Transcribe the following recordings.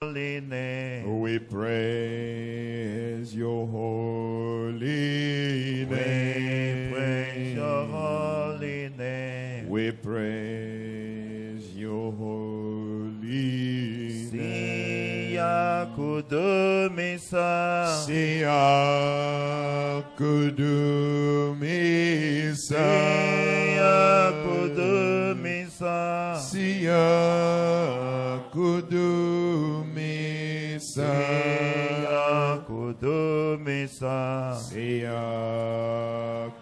holy name. We praise your holy We praise your name. holy name. We praise your holy name. Siya kudumisa. Siya kudumisa. Siya kudumisa. Siya kudumisa. Siya kudumisa. Siya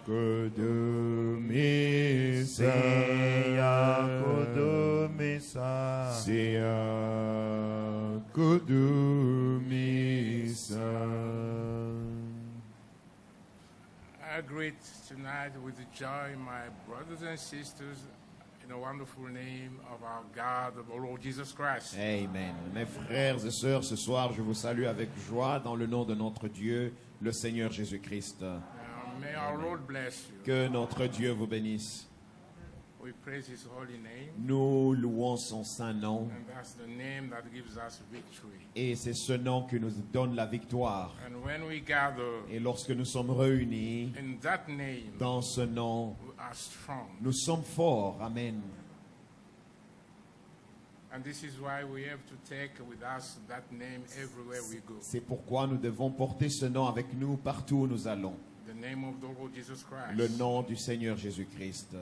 kudumisa. Siya kudumisa. Siya kudumisa. I greet tonight with joy my brothers and sisters in the wonderful name of our God, the Lord Jesus Christ. Amen. Mes frères et sœurs, ce soir, je vous salue avec joie dans le nom de notre Dieu, le Seigneur Jésus-Christ. May our Lord bless you. Que notre Dieu vous bénisse. We praise His holy name, Nous louons son saint nom and that's the name that gives us victory. et c'est ce nom qui nous donne la victoire. And when we gather Et lorsque nous sommes réunis in that name, dans ce nom, we are strong. nous sommes forts. Amen. And this is why we have to take with us that name everywhere we go. C'est pourquoi nous devons porter ce nom avec nous partout où nous allons. The name of the Lord Jesus Christ. Le nom du Seigneur Jésus-Christ.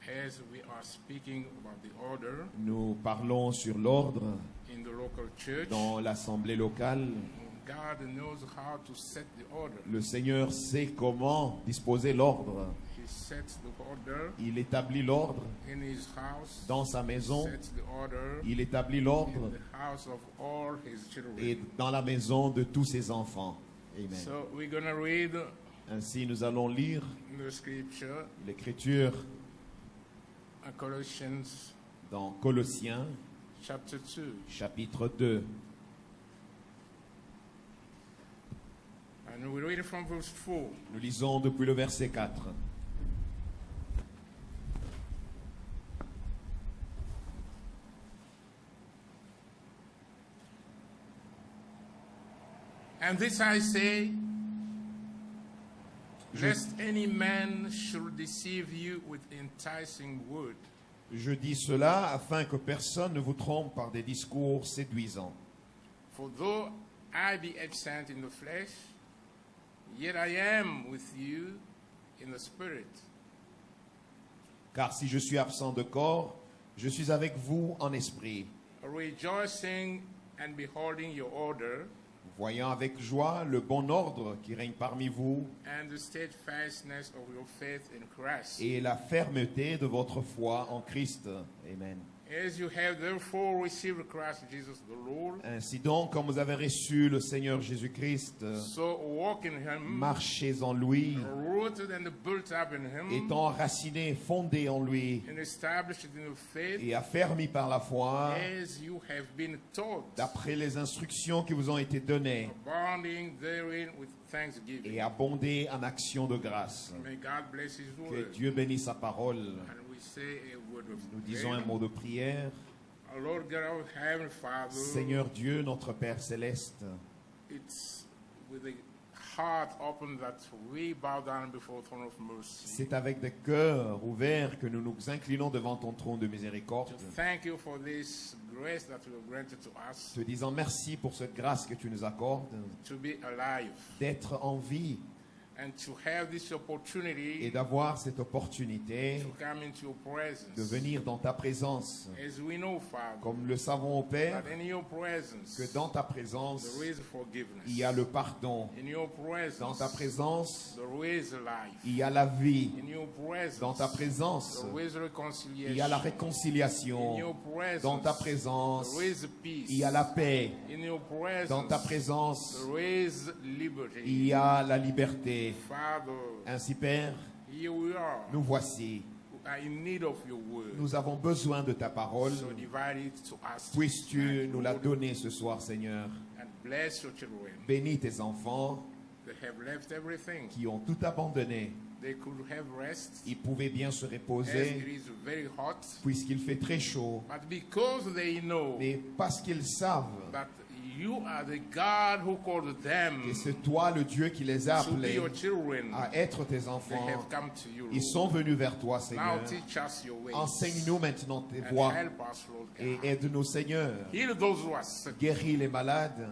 As we are speaking about the order Nous parlons sur l'ordre in the local church, dans l'assemblée locale. God knows how to set the order. Le Seigneur sait comment disposer l'ordre. He sets the order Il établit l'ordre in his house, dans sa maison. sets the order Il établit in l'ordre the house of all his children. et dans la maison de tous ses enfants. Amen. So we're going to read Ainsi, nous allons lire the scripture, l'Écriture Colossians dans Colossiens, chapter 2. chapitre 2. And we read from verse 4. Nous lisons depuis le verset 4. And this I say, lest any man should deceive you with enticing word. Je dis cela afin que personne ne vous trompe par des discours séduisants. For though I be absent in the flesh, yet I am with you in the spirit, Car si je suis absent de corps, je suis avec vous en esprit, rejoicing and beholding your order voyant avec joie le bon ordre qui règne parmi vous and the steadfastness of your faith in Christ. et la fermeté de votre foi en Christ. Amen. As you have therefore received Christ Jesus the Lord, Ainsi donc, comme vous avez reçu le Seigneur Jésus-Christ, so walk in him, marchez en lui, rooted and built up in him, étant enracinés, fondés en lui and established in the faith et affermis par la foi, as you have been taught, d'après les instructions qui vous ont été données, abounding therein with thanksgiving. et abondez en actions de grâce. May God bless his Que word. Dieu bénisse sa parole. And we say a word of Nous disons un prayer. mot de prière. Our Lord God, our Heavenly Father, Seigneur Dieu, notre Père céleste, it's with a heart open that we bow down before the throne of mercy. c'est avec des cœurs ouverts que nous nous inclinons devant ton trône de miséricorde, To thank you for this grace that you have granted to us te disant merci pour cette grâce que tu nous accordes, to be alive d'être en vie and to have this et opportunity d'avoir cette opportunité to come into your presence. de venir dans ta présence. As we know, Father, Comme le savons au Père, that in your presence que dans ta présence, there is forgiveness. il y a le pardon. In your presence Dans ta présence, there is life. il y a la vie. In your presence Dans ta présence, there is il reconciliation. y a la In réconciliation. your presence Dans ta présence, there is peace. il y a la paix. In your presence Dans ta présence, there is liberty. il y a la liberté. Father, Ainsi, Père, here we are. nous voici. We are in need of your word. Nous avons besoin de ta parole. So divide it to us. Puisses-tu tonight, nous la Lord, donner ce soir, Seigneur. And bless your children. Bénis tes enfants They have left everything. qui ont tout abandonné. They could have rest Ils pouvaient bien se as it reposer is very hot. puisqu'il fait très chaud. But because they know Mais parce qu'ils savent that You are the God who called them Et c'est toi le Dieu qui les a to be appelés your children. à être tes They enfants. have come to you, Ils Lord. sont venus vers toi, Now Seigneur. teach us your ways. Enseigne-nous maintenant tes And voies help us, Lord et God. aide-nous, Seigneur. Heal those who are sick Guéris les malades,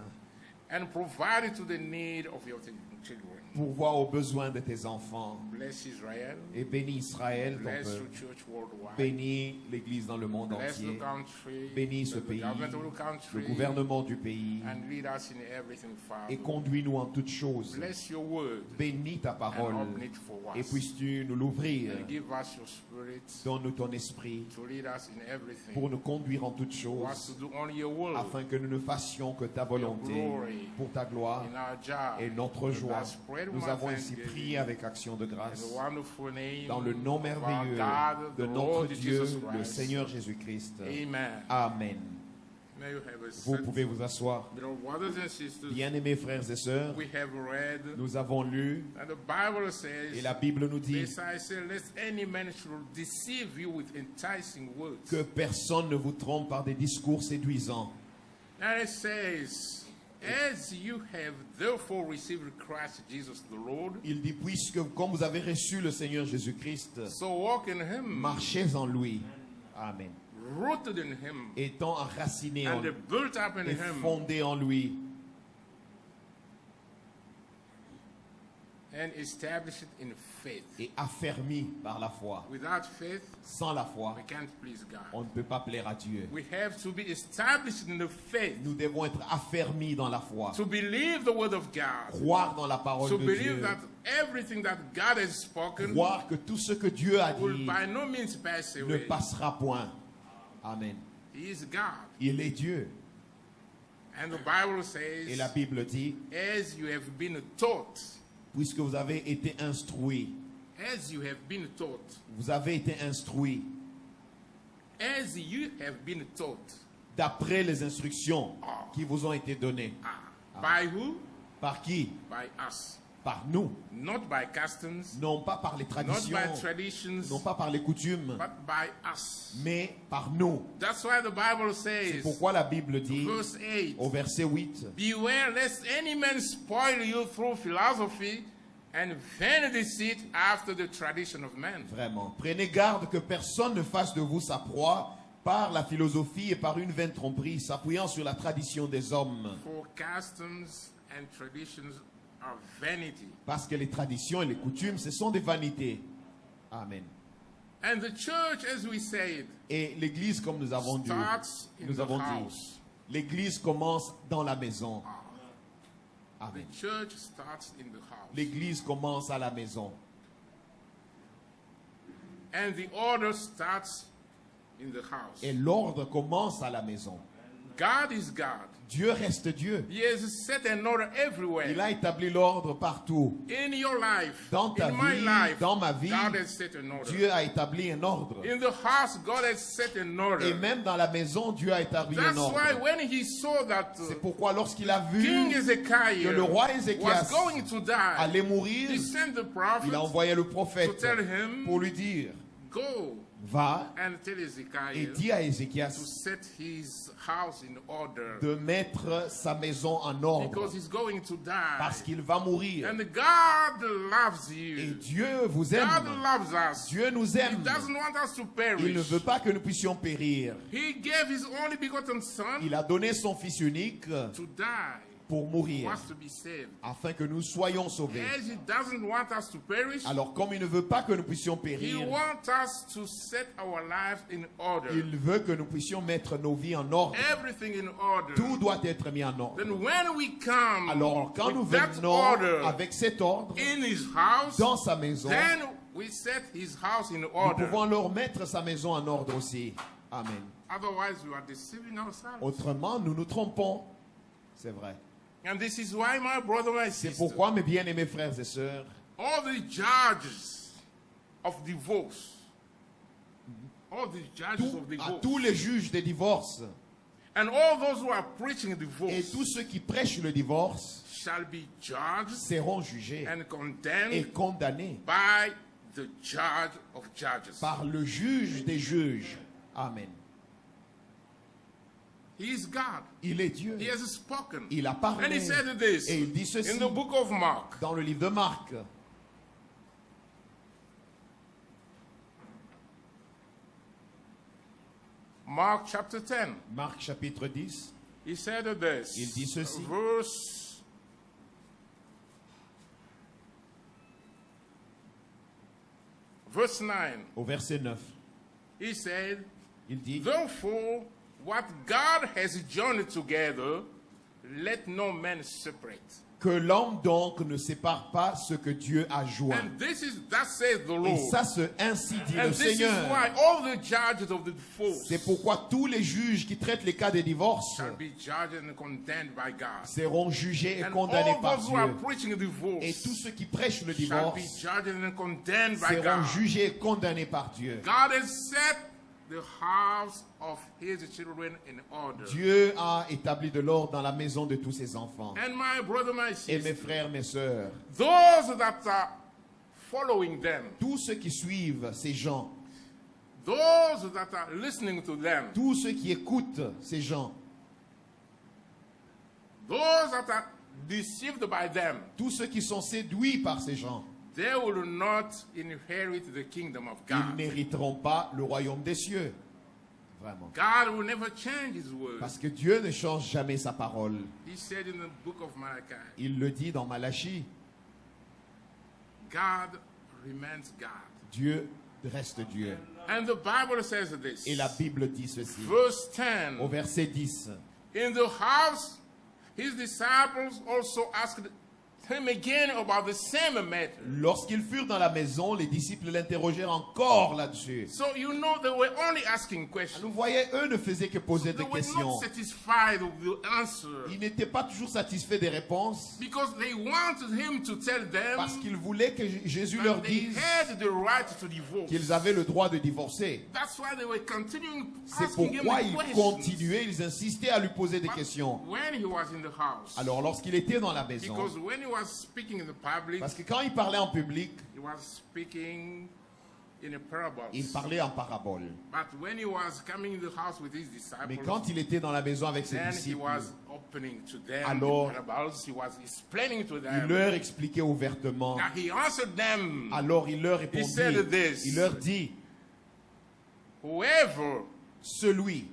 and provide to the need of your children. pourvois aux besoins de tes enfants. Bless Israel. Et bénis Israël, ton Bless peuple. your church worldwide. Bénis l'Église dans le monde Bless the entier. country. Bénis ce bless the pays, government of the le country. gouvernement du pays, And lead us in everything, et Father. conduis-nous en toutes choses. Bless your word. Bénis ta parole, And open it for et us. puisses-tu nous l'ouvrir. And give us your spirit Donne-nous ton esprit to lead us in everything. pour nous conduire en toutes For us choses, to do only your will afin que nous ne fassions que ta volonté pour ta gloire in our job. et notre joie. That's prayed with Nous my avons ainsi thanksgiving. prié avec action de In grâce the wonderful name dans le nom of our merveilleux God, de the notre Lord Dieu, Jesus le Christ. Seigneur Jésus-Christ. Amen. Amen. May you have a Vous seat. pouvez vous asseoir. Beloved brothers and sisters, Bien-aimés frères et sœurs, we have read, nous avons lu, and the Bible et says, la Bible nous dit Messiah said, lest any man should deceive you with enticing words. que personne ne vous trompe par des discours séduisants. And it says, as you have therefore received Christ Jesus the Lord, Il dit, puisque comme vous avez reçu le Seigneur Jésus-Christ, so walk in him, marchez en lui. Amen. rooted in him, Étant enracinés en and lui built up in et him, fondés en lui, and established in faith. et affermis par la foi. Without faith, Sans la foi, we can't please God. on ne peut pas plaire à Dieu. We have to be established in the faith, Nous devons être affermis dans la foi, to believe the word of God, croire dans la parole to de believe Dieu, that everything that God has spoken croire que tout ce que Dieu a will dit by no means pass ne away. passera point. Amen. He is God. Il est Dieu. And the Bible Et la says, Bible dit, as you have been taught, puisque vous avez été instruits, as you have been taught, vous avez été instruits as you have been taught, d'après les instructions qui vous ont été données. by who? Par qui? By us. Par nous. Not by customs, Non pas par les not traditions, by traditions, non pas par les coutumes, but by us. mais par nous. That's why the Bible C'est says, pourquoi la Bible dit, verse 8, au verset 8, beware lest any man spoil you through philosophy and vain deceit after the tradition of men. vraiment, prenez garde que personne ne fasse de vous sa proie par la philosophie et par une vaine tromperie, s'appuyant sur la tradition des hommes. For customs and traditions are vanity. Parce que les traditions et les coutumes, ce sont des vanités. Amen. And the church, as we said, Et l'église, comme nous avons dit, starts in the house. l'église commence dans la maison. The Amen. church starts in the house. L'église commence à la maison. And the order starts in the house. Et l'ordre commence à la maison. God is God. Dieu reste Dieu. He has set an order everywhere. Il a établi l'ordre partout. In your life, Dans ta in my vie, life, dans ma vie, God has set an order. Dieu a établi un ordre. In the house, God has set an order. Et même dans la maison, Dieu a établi un That's ordre. why when he saw that C'est pourquoi lorsqu'il a vu King que Ezekiel le roi was Ézéchias going to die, allait mourir, he sent the prophet il a envoyé le to prophète tell him, pour lui dire, go va and tell et Ezekiel dis à to Ézéchias set his house in order de mettre sa maison en ordre because he's going to parce die. qu'il va mourir. And God loves Et you. Dieu vous God aime. loves us. Dieu nous He aime. doesn't want us to Il ne perish. veut pas que nous puissions périr. He gave his only begotten son Il a donné son Fils unique to die pour for mourir us to be saved. afin que nous soyons sauvés. As he doesn't want us to perish, Alors comme il ne veut pas que nous puissions he périr, wants us to set our lives in order. il veut que nous puissions mettre nos vies en ordre. Everything in order. Tout doit être mis en ordre. Then when we come Alors quand nous with that venons order avec cet ordre in his house, dans sa maison, then we set his house in nous order. pouvons alors mettre sa maison en ordre aussi. Amen. Otherwise, we are deceiving ourselves. Autrement, nous nous trompons. C'est vrai. And this is why, my brother, my C'est sister, pourquoi, mes bien-aimés frères et sœurs, all the judges of divorce, all the judges of à divorce, tous les juges des divorces and all those who are preaching et divorce tous ceux qui prêchent le divorce shall be judged seront jugés and et condemned condamnés by the judge of judges. par le juge des juges. Amen. He is God. Il est Dieu. He has spoken. Il a And he parlé. said this Et il dit ceci in the book of Mark. dans le livre de Marc. Mark chapter 10. Marc chapitre 10. He said this. Il dit ceci. Verse 9. Au verset 9. He said, Il dit, therefore, what God has joined together, let no man separate. que l'homme donc ne sépare pas ce que Dieu a joint. And that says the Et Lord. ça, ainsi dit And le this is Seigneur. why all the judges of the divorce C'est pourquoi tous les juges qui traitent les cas de divorce shall be judged and condemned by God. seront jugés et And condamnés all par those who are Dieu. preaching divorce Et tous ceux qui prêchent le shall be divorce judged and condemned by seront God. jugés et condamnés par Dieu. God has set the house of his children in order. Dieu a établi de l'ordre dans la maison de tous ses enfants. And my brother, my Et mes sister, frères, mes sœurs, those that are following them, tous ceux qui suivent ces gens, those that are listening to them, tous ceux qui écoutent ces gens, those that are deceived by them, tous ceux qui sont séduits par ces gens, they will not inherit the kingdom of ils God. n'hériteront pas le royaume des cieux. Vraiment. God will never change his word. Parce que Dieu ne change jamais sa parole. He said in the book of Malachi, Il le dit dans Malachie, God remains God. Dieu reste Dieu. And the Bible says this. Et la Bible dit ceci. Verse 10. Au verset 10. In the house, his disciples also asked him again about the same matter. Lorsqu'ils furent dans la maison, les disciples l'interrogèrent encore là-dessus. So you know they were only asking questions. Vous voyez, eux ne faisaient que poser They des were questions. not satisfied with the answer Ils n'étaient pas toujours satisfaits des réponses because they wanted him to tell them parce qu'ils voulaient que Jésus that leur they dise had the right to divorce. qu'ils avaient le droit de divorcer. That's why they were continuing C'est asking him pourquoi the ils questions. continuaient, ils insistaient à lui poser des But questions. when he was in the house, Alors lorsqu'il était dans la maison, because when he was speaking in the public, parce que quand il parlait en public, he was speaking in a parable. il parlait en parabole. But when he was coming in the house with his Mais disciples, quand il était dans la maison avec ses then he disciples, was opening to them Alors, the parables. He was explaining to il them. leur expliquait ouvertement. Now he answered them. Alors il leur He said répondit, this. il leur dit, Whoever celui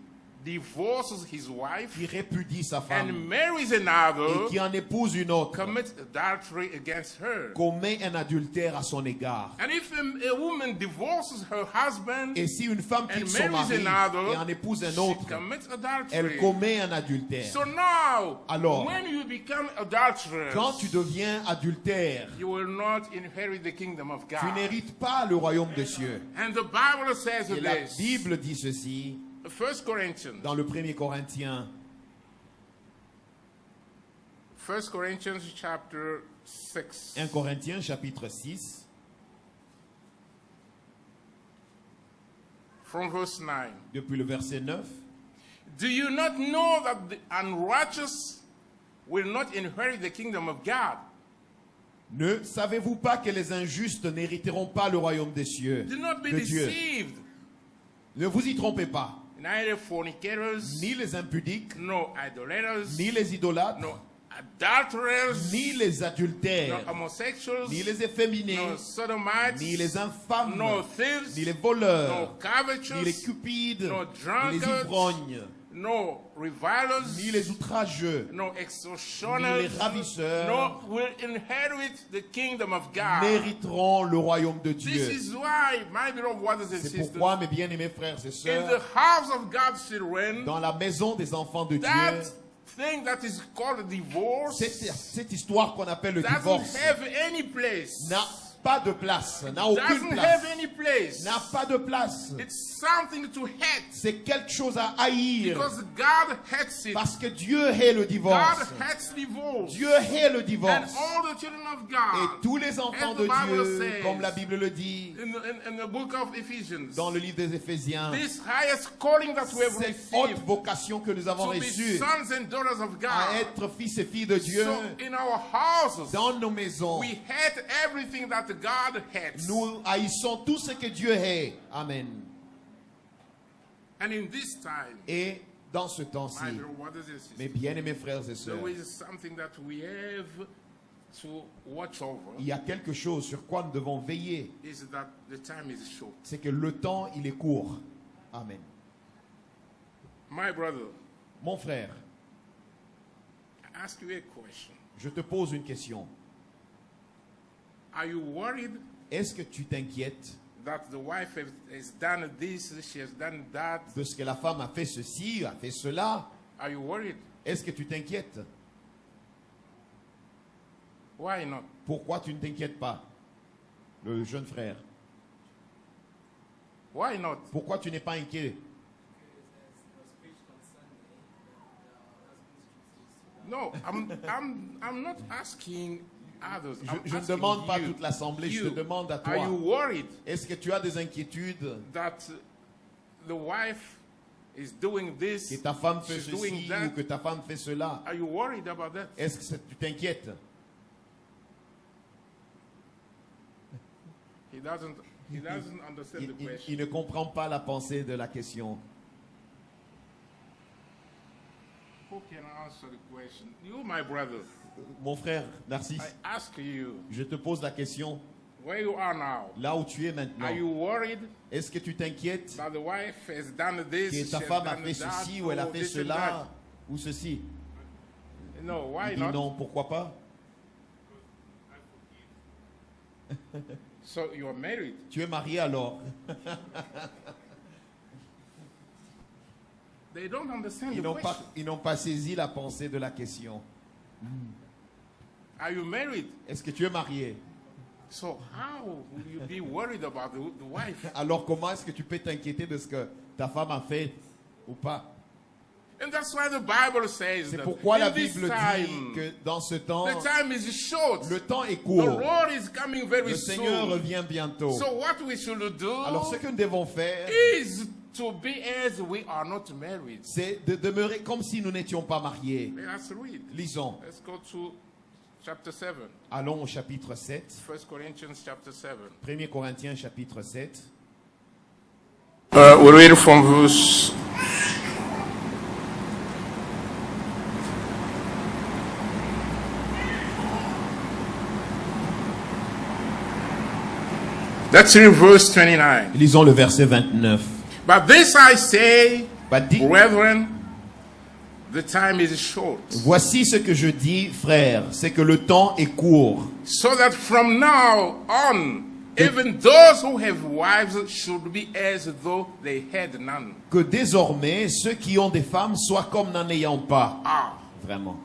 divorces his wife qui répudie sa and femme marries et another qui en épouse une autre commits adultery against her. commet un adultère à son égard. And if a woman divorces her husband, Et si une femme quitte and son marries mari another, et en épouse un she autre, commits elle adultery. commet un adultère. So now, Alors, when you become adulterous, Quand tu deviens adultère, you will not inherit the kingdom of tu God. n'hérites pas le royaume des cieux. And the Bible says Et la this. Bible dit ceci 1 Corinthians. dans le 1er Corinthiens, 1 Corinthians chapter 6. 1 Corinthiens chapitre 6, From verse 9. depuis le verset 9. Do you not know that the unrighteous will not inherit the kingdom of God? Ne savez-vous pas que les injustes n'hériteront pas le royaume des cieux Do not be de Dieu? deceived. Ne vous y trompez pas. Neither fornicators, Ni les impudiques, no idolaters, ni les idolâtres, no adulterers, ni les no adultères, homosexuals, ni les efféminés, no sodomites, ni les infâmes, no thieves, ni les no voleurs, covetous, ni les cupides, no ni les drunkards, ivrognes, no revilers, ni les outrageux, no ni les extortioners, ravisseurs no will inherit the kingdom of God. n'hériteront le royaume de This Dieu. is why, my beloved brothers and C'est sisters, pourquoi, mes bien-aimés frères et in the sœurs, house of God's children, dans la maison des enfants de that Dieu, thing that is called divorce cette histoire qu'on appelle le doesn't divorce have any place. n'a pas de place, n'a aucune Doesn't have place, any place. n'a pas de place. It's something to hate C'est quelque chose à haïr because God hates it. parce que Dieu hait le God divorce. hates divorce. Dieu hait le And divorce. all the children of Et God, tous les enfants as de the Bible Dieu, says, comme la Bible le dit in the book of Ephesians, dans le livre des Éphésiens, this highest calling that we have cette haute received vocation que nous avons to be reçue sons and daughters of à God. être fils et filles de Dieu So in our houses, dans nos maisons, we hate everything that God hates. nous haïssons tout ce que Dieu hait. Amen. And in this time, Et Dans ce temps-ci, my dear brothers and mes sisters, bien-aimés frères et sœurs, there is something that we have to watch over. il y a quelque chose sur quoi nous devons veiller. Is that the time is short. C'est que le temps, il est court. Amen. My brother, Mon frère, I ask you a question. je te pose une question. Are you worried Est-ce que tu t'inquiètes that the wife has done this, she has done that? de ce que la femme a fait ceci, a fait cela? Are you worried? Est-ce que tu t'inquiètes? Why not? Pourquoi tu ne t'inquiètes pas, le jeune frère? Why not? Pourquoi tu n'es pas inquiet? No, I'm not asking others. I'm Je ne asking demande pas you. toute l'assemblée, je You. te demande à Are you toi. worried Est-ce que tu as des inquiétudes that the wife is doing this? que ta femme fait she's doing ceci that? ou que ta femme fait cela? Are you worried about that? Est-ce que tu t'inquiètes? He doesn't understand the Il question. ne comprend pas la pensée de la question. Who can answer the question? You, my brother. Mon frère Narcisse, I ask you, je te pose la question. where you are now. Là où tu es maintenant, Are you worried est-ce que tu t'inquiètes that the wife has done this? que she ta has femme a done fait that, ceci ou elle a or fait this and cela ou ceci? that? No, why Il dit not? non, pourquoi pas? So you are married. Tu es marié alors? They don't understand Ils the n'ont question. pas saisi la pensée de la question. Are you married? Est-ce que tu es marié? So how will you be worried about the wife? Alors comment est-ce que tu peux t'inquiéter de ce que ta femme a fait ou pas? And that's why the Bible says C'est that pourquoi la in this Bible dit time, que dans ce temps, the time is short. le temps est The court. Lord is coming very Le Seigneur soon. revient bientôt. So what we should do Alors ce que nous devons faire, is to be as we are not married. c'est de demeurer comme si nous n'étions pas mariés. Let's read. Lisons. Let's go to chapter 7. Allons au chapitre 7. 1 Corinthians chapter 7. 1 Corinthiens chapitre 7. We read from verse 29. Lisons le verset 29. But this I say, Dit, brethren, the time is short. voici ce que je dis, frères, c'est que le temps est court. So that from now on, even those who have wives should be as though they had none. Que désormais, ceux qui ont des femmes soient comme n'en ayant pas. Ah, Vraiment.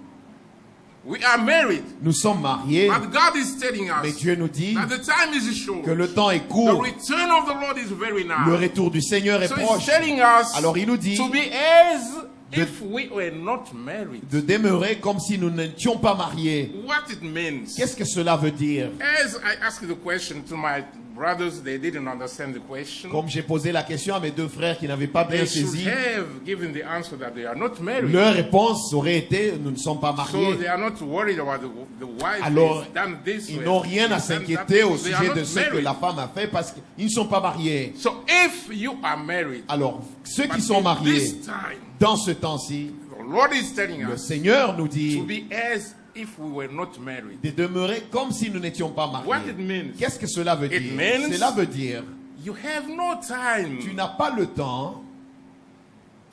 we are married. Nous sommes mariés, But God is telling mais us Dieu nous dit that the time is short. que le temps est The court. return of the Lord is very Le nigh. retour du Seigneur est So he's proche. telling us Alors il nous dit to be as if we were not married. de demeurer comme si nous n'étions pas mariés. What it means. Qu'est-ce que cela veut dire? As I asked the question to my brothers, they didn't understand the question. Comme j'ai posé la question à mes deux frères qui n'avaient pas bien They should saisi, have given the answer that they are not married. leur réponse aurait été nous ne sommes pas So mariés. they are not worried about the wife Alors, has done this. ils or n'ont rien à has done that, s'inquiéter au because they are sujet not de ce que married. la femme a fait parce qu'ils ne sont pas mariés. So if you are married, Alors, ceux but qui sont in mariés, this time, dans ce temps-ci, the Lord is telling le us Seigneur nous to dit be as if we were not married. de demeurer comme si nous n'étions pas What it mariés. means, Qu'est-ce que cela veut It dire? means- Cela veut dire you have no time tu n'as pas le temps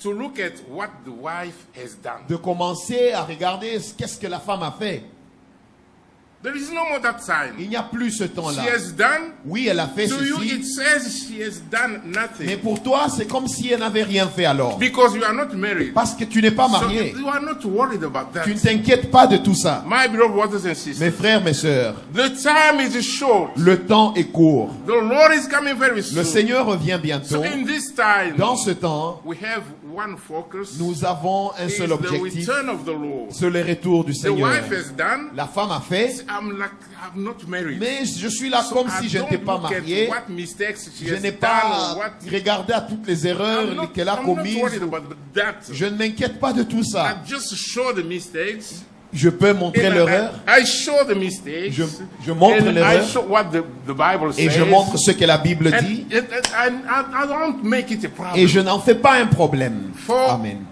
to look at what the wife has done. de commencer à regarder qu'est-ce que la femme a fait. There is no more that time. Il n'y a plus ce She temps-là. has done. Oui, elle a fait To you, it ceci, says she has done mais nothing pour toi, c'est comme si elle n'avait rien fait alors. because you are not married. Parce que tu n'es pas So marié. you are not worried about that. Tu ne t'inquiètes pas de tout ça. My beloved brothers and sisters, Mes frères, mes sœurs, the time is short. le temps est court. The Lord is coming very Le soon. Seigneur revient So bientôt. in this time, Dans ce temps, we have one focus. nous avons un Is seul the objectif, return of the Lord. c'est le retour du The Seigneur. wife has done. La femme a fait, I'm not married. mais je suis là So comme I si je don't n'étais pas look at marié. what mistakes she Je has n'ai done pas or what. regardé à toutes les erreurs qu'elle a I'm not commises. worried about that. Je ne m'inquiète pas de tout I ça. just show the mistakes. Je peux montrer And l'erreur I show the mistakes. Je montre and l'erreur. I show what the Bible et says. je montre ce que la Bible And dit I don't make it a problem. et je n'en fais pas un problème. For Amen.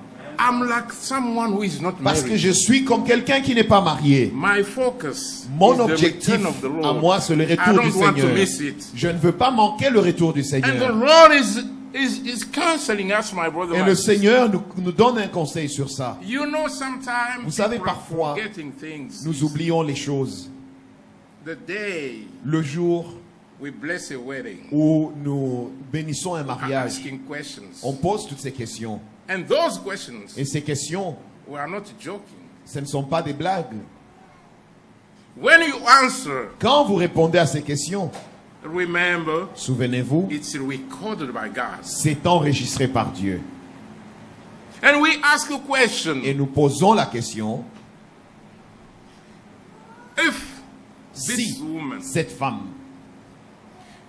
I'm like someone who is not Parce que married. je suis comme quelqu'un qui n'est pas marié. My focus Mon is the objectif return of the Lord. à moi, c'est le I retour du don't want to Seigneur. miss it. Je ne veux pas manquer le retour du And the Seigneur. Lord is counseling us, my brother. Et my le sister. Seigneur nous donne un conseil sur ça. You know, sometimes Vous savez, people are parfois, forgetting things. Nous oublions les choses. The day Le jour we bless a wedding, où nous bénissons un are mariage, asking questions. on pose toutes ces questions. And those questions, Et ces questions, we are not joking. ce ne sont pas des blagues. When you answer, Quand vous répondez à ces questions, remember, souvenez-vous, it's recorded by God. c'est enregistré par Dieu. And we ask a question. Et nous posons la question, If this si woman, cette femme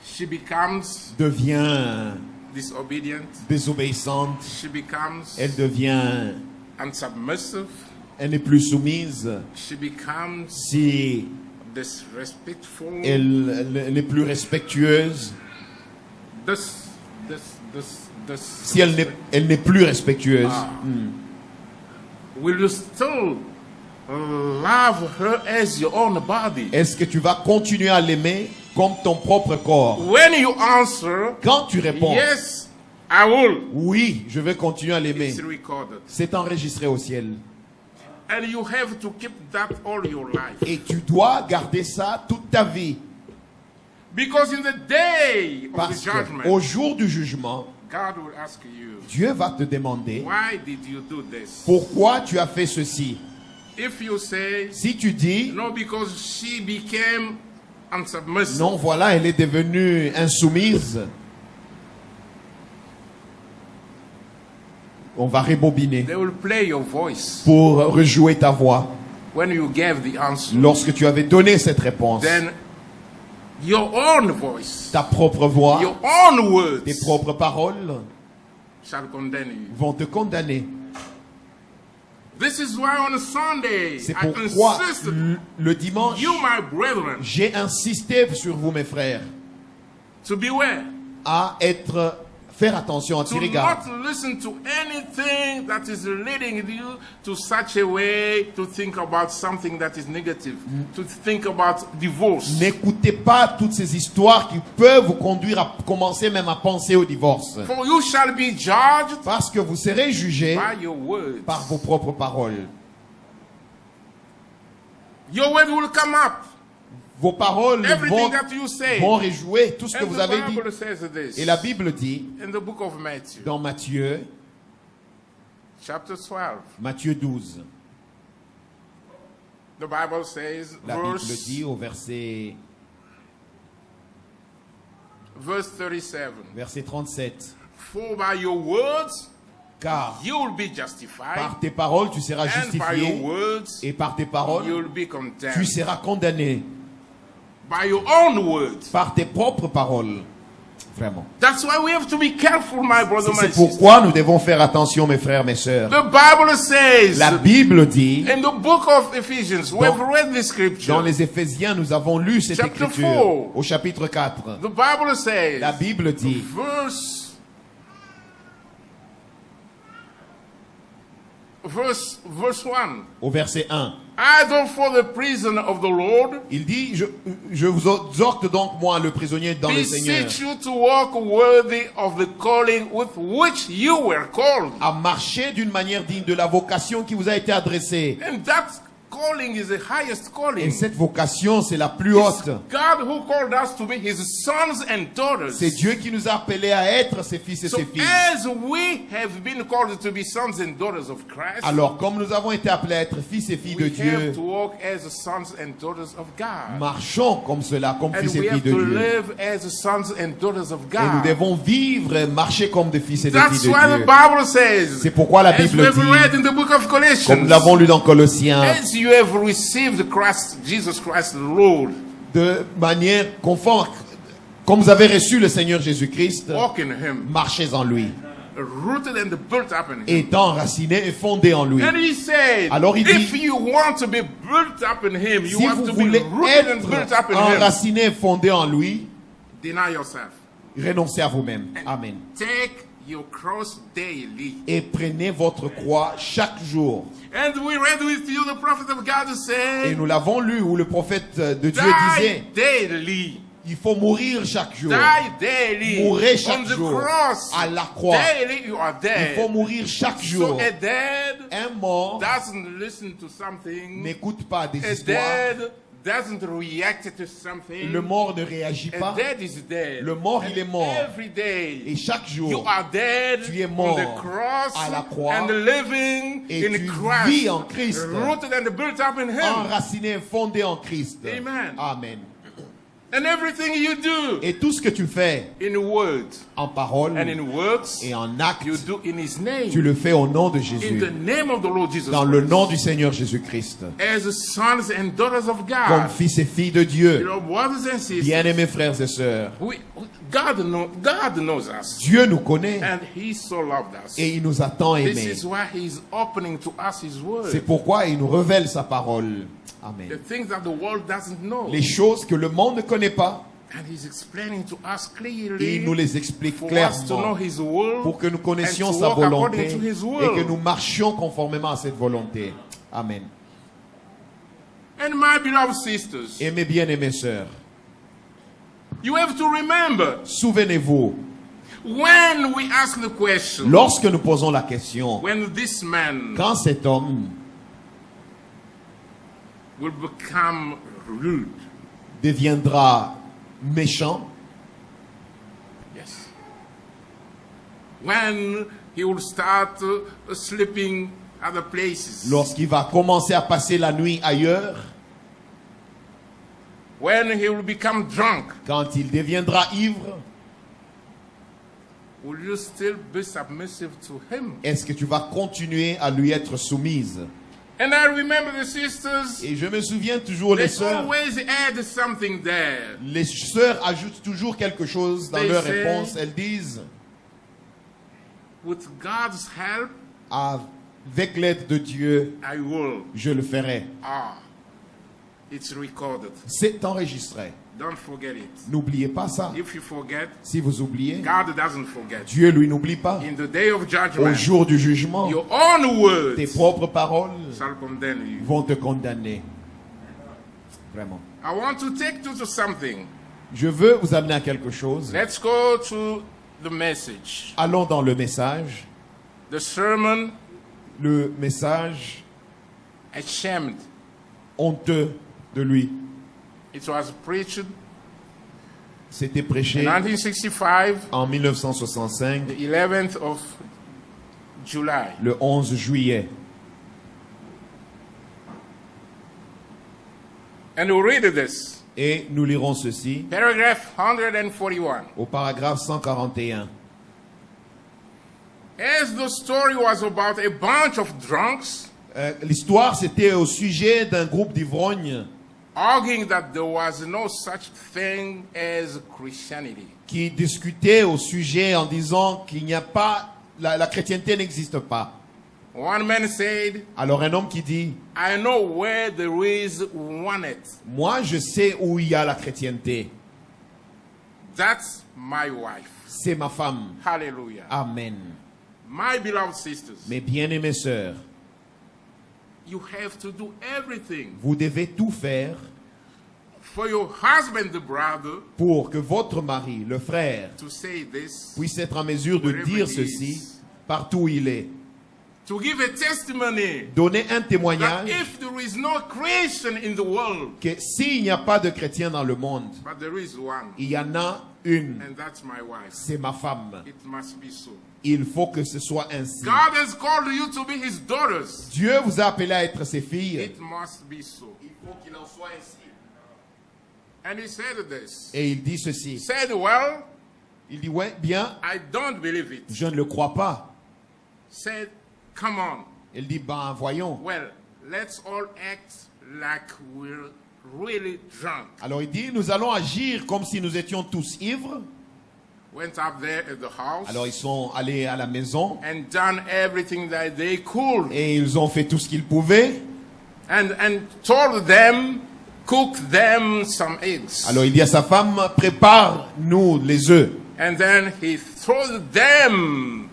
she becomes devient disobedient, désobéissante, she becomes elle devient, unsubmissive, elle n'est plus soumise, she becomes si disrespectful, elle n'est plus respectueuse, si elle n'est plus respectueuse, will you still love her as your own body? est-ce que tu vas continuer à l'aimer comme ton propre corps? When you answer, Quand tu réponds, yes, I will, oui, je vais continuer à l'aimer, it's recorded. c'est enregistré au ciel. And you have to keep that all your life. Et tu dois garder ça toute ta vie. Because in the day of the Parce judgment, qu'au jour du jugement, God will ask you, Dieu va te demander why did you do this? pourquoi tu as fait ceci. If you say, Si tu dis, no, because she became unsubmissive, non, voilà, elle est devenue insoumise, on va rebobiner they will play your voice. pour rejouer ta voix. When you gave the answer, Lorsque tu avais donné cette réponse, then your own voice, ta propre voix, your own words tes propres paroles shall condemn you. vont te condamner. This is why on Sunday C'est I pourquoi insisted, le dimanche, you, my brethren, j'ai insisté sur vous, mes frères, to beware, à faire attention, à to tirer garde. not listen to anything that is leading you to such a way to think about something that is negative, to think about divorce. N'écoutez pas toutes ces histoires qui peuvent vous conduire à commencer même à penser au divorce. For you shall be judged Parce que vous serez jugés by your words. par vos propres paroles. Your word will come up. Vos paroles Everything that you say. vont rejouer tout ce que And vous the avez dit. Bible says this Et la Bible dit, in the book of Matthew, dans Matthieu, chapter 12. Matthieu 12, The Bible says, la Bible verse dit au verset 37, verset 37, for by your words car you will be justified, par tes paroles tu seras and by your justifié, words et par tes you paroles will be tu condemned. seras condamné. By your own words. Par tes propres paroles. Vraiment. That's why we have to be careful, my brother, my C'est sister. pourquoi nous devons faire attention, mes frères, mes sœurs. The Bible says La Bible dit, in the book of Ephesians, we have read this scripture. dans les Éphésiens, nous avons lu cette Chapter écriture 4. au chapitre 4. The Bible says, La Bible dit, verse 1. au verset 1, I therefore the prisoner of the Lord, il dit, je vous exhorte donc, moi, le prisonnier dans le Seigneur, beseech you to walk worthy of the calling with which you were called. à marcher d'une manière digne de la vocation qui vous a été adressée. And that calling is the highest Et calling. cette vocation, c'est la plus haute. God who called us to be his sons and daughters. C'est Dieu qui nous a appelés à être ses fils et So ses filles. as we have been called to be sons and daughters of Christ, Alors, comme nous avons été appelés à être fils et filles de we Dieu, have to walk as sons and daughters of God. marchons comme cela, comme And fils et we filles have de to Dieu. live as sons and daughters of Et nous God. devons vivre et marcher comme des fils et des That's filles why de the Dieu. Bible says, C'est pourquoi la as we Bible have read dit, in the book of comme Colossians, nous l'avons lu dans Colossiens, as you have received Christ, Jesus Christ the Lord, de manière conforme, comme vous avez reçu le Seigneur Jésus-Christ, walk in him, marchez en lui, rooted and built up in him. étant enraciné et fondé en lui. And he said, Alors il if dit, you want to be built up in him, you si want vous to be voulez rooted and built up être in him, enraciné et fondé en lui, deny yourself. renoncez à vous-même. Amen. Take your cross daily. et prenez votre croix chaque jour. And we read with you the prophet of God Et say, nous l'avons lu où le prophète de Dieu die disait, daily. il faut mourir chaque jour. Die daily. Mourrez On chaque the jour cross. à la croix. Daily you are Il faut dead. mourir chaque So jour. a dead Un mort doesn't listen to something. n'écoute pas des A histoires. dead doesn't react to something. Le mort ne réagit A pas. dead is dead. Le mort, And il est mort. Every day Et chaque you jour, are dead tu es on mort the cross à la croix. and living Et in tu Christ, vis en Christ. rooted and built up in Him. enraciné, fondé en Christ. Amen. Amen. And everything you do Et tout ce que tu fais in word en parole and in works, et en acte, you do in His name. tu le fais au nom de In Jésus. the name of the Lord Jesus Dans le Christ. nom du Seigneur Jésus-Christ. As sons and daughters of Comme God, fils et filles de you Dieu. know, brothers and sisters, Bien-aimés frères et sœurs. God knows us, Dieu nous connaît and He so loved us. et il nous a tant This aimés. is why He's opening to us His word. C'est pourquoi il nous révèle sa parole. Amen. The things that the world doesn't know. Les choses que le monde ne connaît pas, And He's explaining to us et clearly il nous les explique for us to know clairement His will pour que nous connaissions and to sa walk volonté according to His will. et que nous marchions conformément à cette volonté. Amen. And my beloved sisters, Et mes bien-aimées sœurs, you have to remember souvenez-vous, when we ask the question, lorsque nous posons la question, when this man quand cet homme will become rude. deviendra méchant, Yes. When he will start sleeping other places. lorsqu'il va commencer à passer la nuit ailleurs, When he will become drunk. quand il deviendra ivre, Will you still be submissive to him? est-ce que tu vas continuer à lui être soumise? And I remember the sisters, Et je me souviens toujours, les they sœurs, always add something there. les sœurs ajoutent toujours quelque chose dans They leur say- réponse. Elles disent, With God's help, avec l'aide de Dieu, I will. je le ferai. Ah, it's recorded. C'est enregistré. Don't forget it. N'oubliez pas ça. If you forget, Si vous oubliez, God doesn't forget. Dieu lui n'oublie pas. In the day of Au judgment, jour du jugement, your own tes words propres paroles shall condemn you. vont te condamner. Vraiment. I want to take you to something. Je veux vous amener à quelque chose. Let's go to the message. Allons dans le message. The sermon, Le message ashamed. honteux de lui. It was preached C'était in prêché 1965, en 1965, the 11th of July. le 11 juillet. And we read this. Et nous lirons ceci Paragraph 141. au paragraphe 141. As the story was about a bunch of drunks L'histoire, c'était au sujet d'un groupe d'ivrognes arguing that there was no such thing as Christianity. qui discutaient au sujet en disant qu'il n'y a pas, la chrétienté n'existe pas. One man said, Alors un homme qui dit, I know where there is one it. moi je sais où il y a la chrétienté. That's my wife. C'est ma femme. Hallelujah. Amen. My beloved sisters, Mes bien-aimées sœurs, you have to do everything vous devez tout faire for your husband, the brother, pour que votre mari, le frère, to say this, puisse être en mesure de Wherever dire he ceci is. partout où il est. to give a testimony Donner un that témoignage if there is no Christian in the world, que s'il n'y a pas de chrétien dans le monde, but there is one, il y en a une. and that's my wife, C'est ma femme. it must be so. Il faut que ce soit ainsi. God has called you to be his daughters. Dieu vous a appelé à être ses filles. It must be so. Il faut qu'il en soit ainsi. And he said this. Et il dit He ceci. said, well, Il dit, ouais, bien, I don't believe it. je ne le crois pas. Said, come on. Il dit, ben voyons. Well, let's all act like we're really drunk. Alors il dit, nous allons agir comme si nous étions tous ivres. Went up there at the house Alors ils sont allés à la maison and done everything that they could. et ils ont fait tout ce qu'ils pouvaient. And told them, cook them some eggs. Alors il dit à sa femme, prépare-nous les œufs. And then he throws them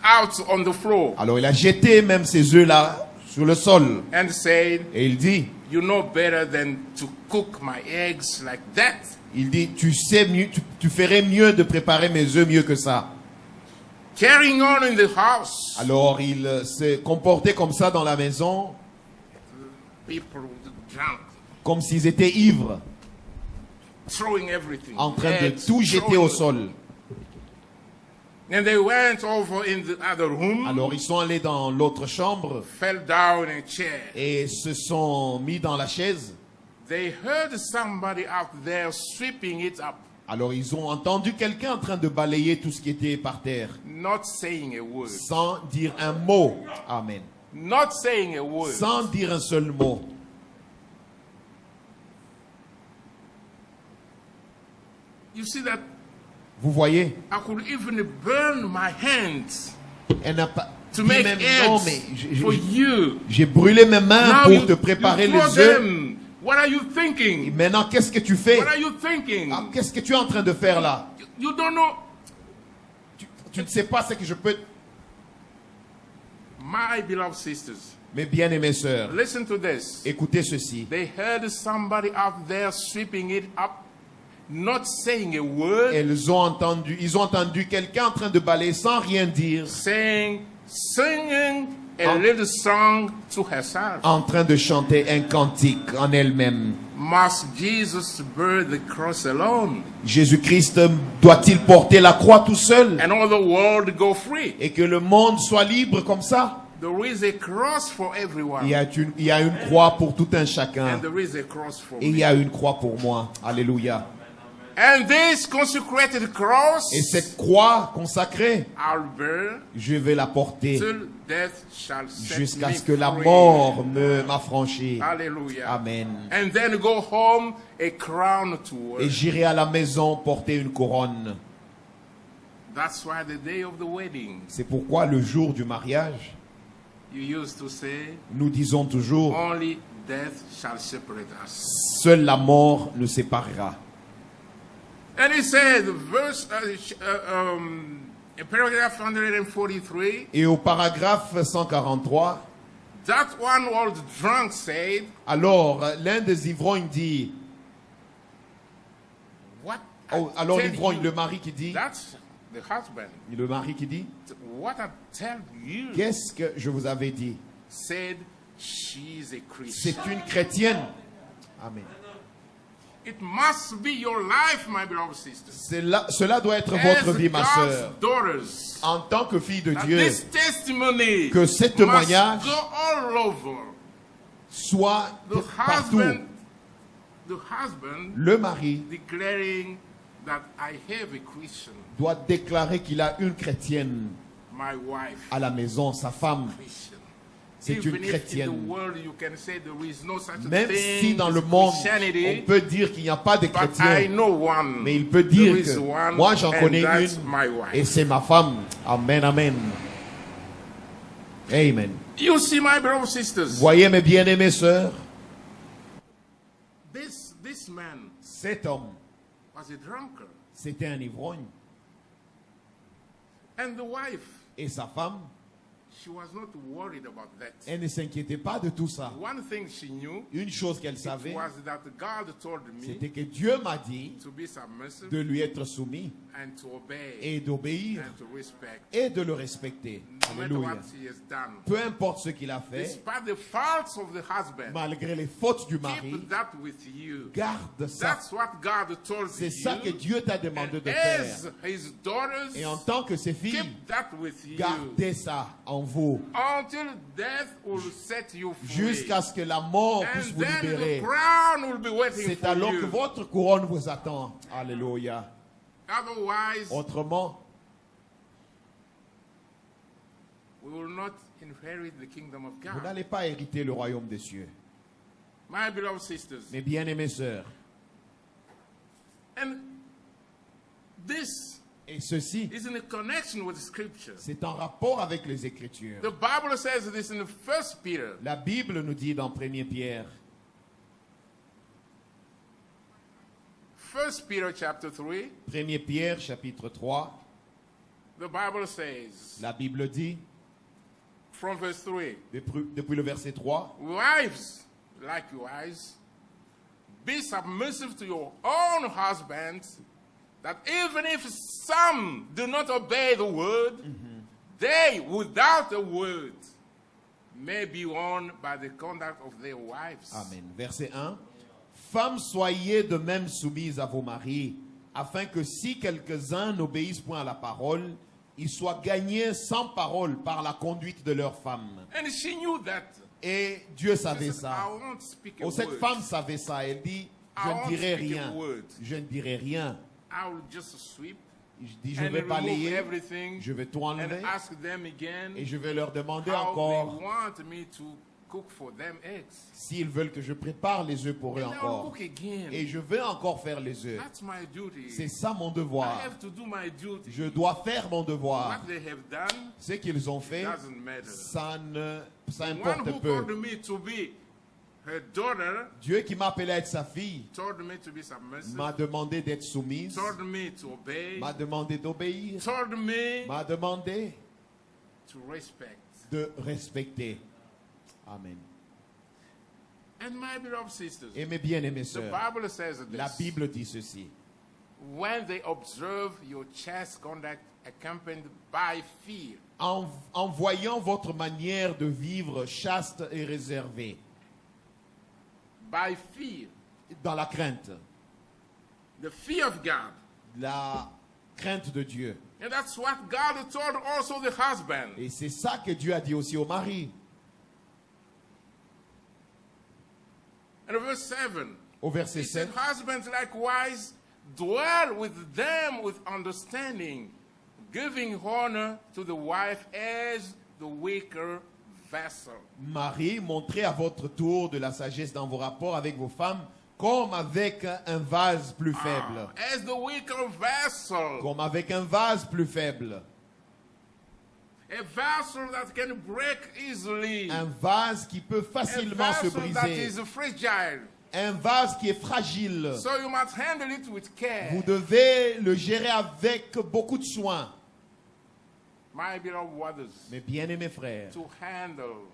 out on the floor Alors il a jeté même ces œufs-là sur le sol. and said, Et il dit, you know better than to cook my eggs like that. tu sais mieux, tu ferais mieux de préparer mes œufs mieux que ça. Carrying on in the house, Alors il s'est comporté comme ça dans la maison, people drunk, comme s'ils étaient ivres, throwing everything. en train de Eggs, tout jeter au throwing. sol. And they went over in the other room, Alors ils sont allés dans l'autre chambre fell down in a chair. et se sont mis dans la chaise. They heard somebody out there sweeping it up, Alors ils ont entendu quelqu'un en train de balayer tout ce qui était par terre, not saying a word. sans dire un mot. Amen. Not saying a word. Sans dire un seul mot. You see that Vous voyez, I could even burn my hands elle n'a pas to dit make même non, mais eggs for you. j'ai brûlé mes mains Now pour te préparer you throw les œufs. them. What are you Et thinking? maintenant, qu'est-ce que tu fais? What are you thinking? Ah, qu'est-ce que tu es en train de faire là? You don't know. Tu ne sais pas ce que je peux... My beloved sisters, Mes bien-aimées sœurs, listen to this. écoutez ceci. They heard somebody out there sweeping it up, not saying a word, Ils ont entendu quelqu'un en train de balayer sans rien dire, singing a little song to herself. en train de chanter un cantique en elle-même. Must Jesus bear the cross alone Jésus-Christ doit-il porter la croix tout seul and all the world go free? et que le monde soit libre comme ça? There is a cross for everyone, Il y a une croix pour tout un chacun and there is a cross for et il me. y a une croix pour moi. Alléluia. And this consecrated cross, Et cette croix consacrée, I'll bear je vais la porter till death shall set jusqu'à me ce que la free. mort m'affranchisse. Hallelujah. Amen. And then go home a crown to wear. Et j'irai à la maison porter une couronne. That's why the day of the wedding, C'est pourquoi le jour du mariage, you used to say, nous disons toujours, only death shall separate us. seule la mort nous séparera. And he said, in paragraph 143, Et au paragraphe 143, that one old drunk said, alors l'un des ivrognes dit, what I alors tell l'ivrogne, you, le mari qui dit, that's the husband. le mari qui dit, What I tell you, qu'est-ce que je vous avais dit? said, she's a Christian. C'est une chrétienne. Amen. It must be your life, my beloved sisters. Cela doit être votre As vie, ma God's sœur. daughters, En tant que fille de that Dieu, this testimony que ce témoignage must go all over. soit The partout. husband Le mari declaring that I have a Christian, doit déclarer qu'il a une chrétienne my wife, à la maison, sa femme. Christian. C'est Even une if in the chrétienne. world you can say there is no such Même thing si dans as le monde, Christianity, on peut dire qu'il n'y a pas de but I chrétiens, know one. mais il peut dire There is que one, moi j'en and connais that's une my wife. et c'est ma femme. Amen, amen. Amen. You see, my brothers and sisters, Voyez mes bien-aimées sœurs, this man cet homme, was a drunkard, c'était un ivrogne. and the wife, Et sa femme, she was not worried about that. elle ne s'inquiétait pas de tout ça. One thing she knew Une chose qu'elle savait, was that God told me c'était que Dieu m'a dit to be submissive de lui être soumis and to obey et d'obéir and to respect, et de le respecter. no matter Alléluia. what he has done. Peu importe ce qu'il a fait, Despite the faults of the husband, malgré les fautes du mari, keep that with you. garde ça. That's what God told C'est ça que you. Dieu t'a demandé And de faire. as his daughters, Et en tant que ses filles, keep that with you gardez ça en vous until death will set you free. jusqu'à ce que la mort puisse And vous then the libérer. crown will be waiting C'est for alors you. que votre couronne vous attend. Alléluia. Otherwise, Autrement, we will not inherit the kingdom of vous God. n'allez pas hériter le royaume des cieux. My beloved sisters, Mes bien-aimées sœurs, and this et ceci, is in a connection with Scripture. c'est en rapport avec les Écritures. The Bible says this in the 1 Peter. La Bible nous dit dans 1 Pierre, 1 Peter chapter 3, 1 Pierre chapitre 3, the Bible says, la Bible dit, from verse 3, depuis le verset 3, wives, likewise, be submissive to your own husbands, that even if some do not obey the word, they, without a word, may be won by the conduct of their wives. Amen. Verset 1. Femmes, soyez de même soumises à vos maris, afin que si quelques-uns n'obéissent point à la parole, ils soient gagnés sans parole par la conduite de leurs femmes. And she knew that. Et Dieu She savait said, ça. I won't speak a Oh, cette word. femme savait ça. Elle dit, je I ne won't dirai speak a rien. word. Je ne dirai rien. I will just sweep Je dis, je and vais remove balayer, everything je vais tout and enlever ask them again et je vais leur demander how encore they want me to cook for them eggs. s'ils veulent que je prépare les œufs pour eux And I'll encore. cook again. Et je vais encore faire les œufs. That's my duty. C'est ça mon I devoir. have to do my duty. Je dois faire mon devoir. What they have done Ce qu'ils ont fait, doesn't matter. ça The one importe who peu. called me to be her daughter Dieu qui m'a appelé à être sa fille told me to be submissive, m'a demandé d'être soumise, told me to obey, m'a demandé d'obéir, told me m'a demandé to respect. de respecter. Amen. And my beloved sisters, Et mes bien-aimés the sœurs, Bible says la this. Bible dit ceci. When they observe your chaste conduct accompanied by fear, En voyant votre manière de vivre chaste et réservée, by fear, dans la crainte, the fear of God. la crainte de Dieu. And that's what God told also the husband. Et c'est ça que Dieu a dit aussi au mari. And verse 7, Au verset he said, 7, husbands likewise dwell with them with understanding, giving honor to the wife as the weaker vessel. Marie, montrez à votre tour de la sagesse dans vos rapports avec vos femmes, comme avec un vase plus faible. As the weaker vessel. Comme avec un vase plus faible. A vessel that can break easily. Un vase qui peut A facilement se vessel that briser. is fragile. Un vase qui est fragile. So you must handle it with care. Vous devez le gérer avec beaucoup de soin. My beloved brothers, Mes bien-aimés frères, to handle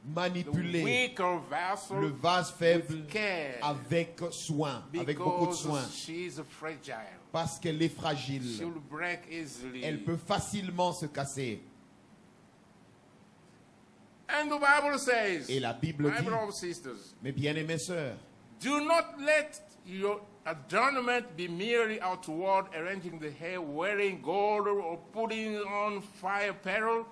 the manipulez weaker vessel le vase faible with care. avec soin, avec beaucoup de soin. Because she is fragile. Parce qu'elle est She fragile. will break easily. Elle peut facilement se casser. And the Bible says, Et la Bible my dit, beloved sisters, mes bien-aimées sœurs, do not let your adornment be merely outward, arranging the hair, wearing gold, or putting on fine apparel.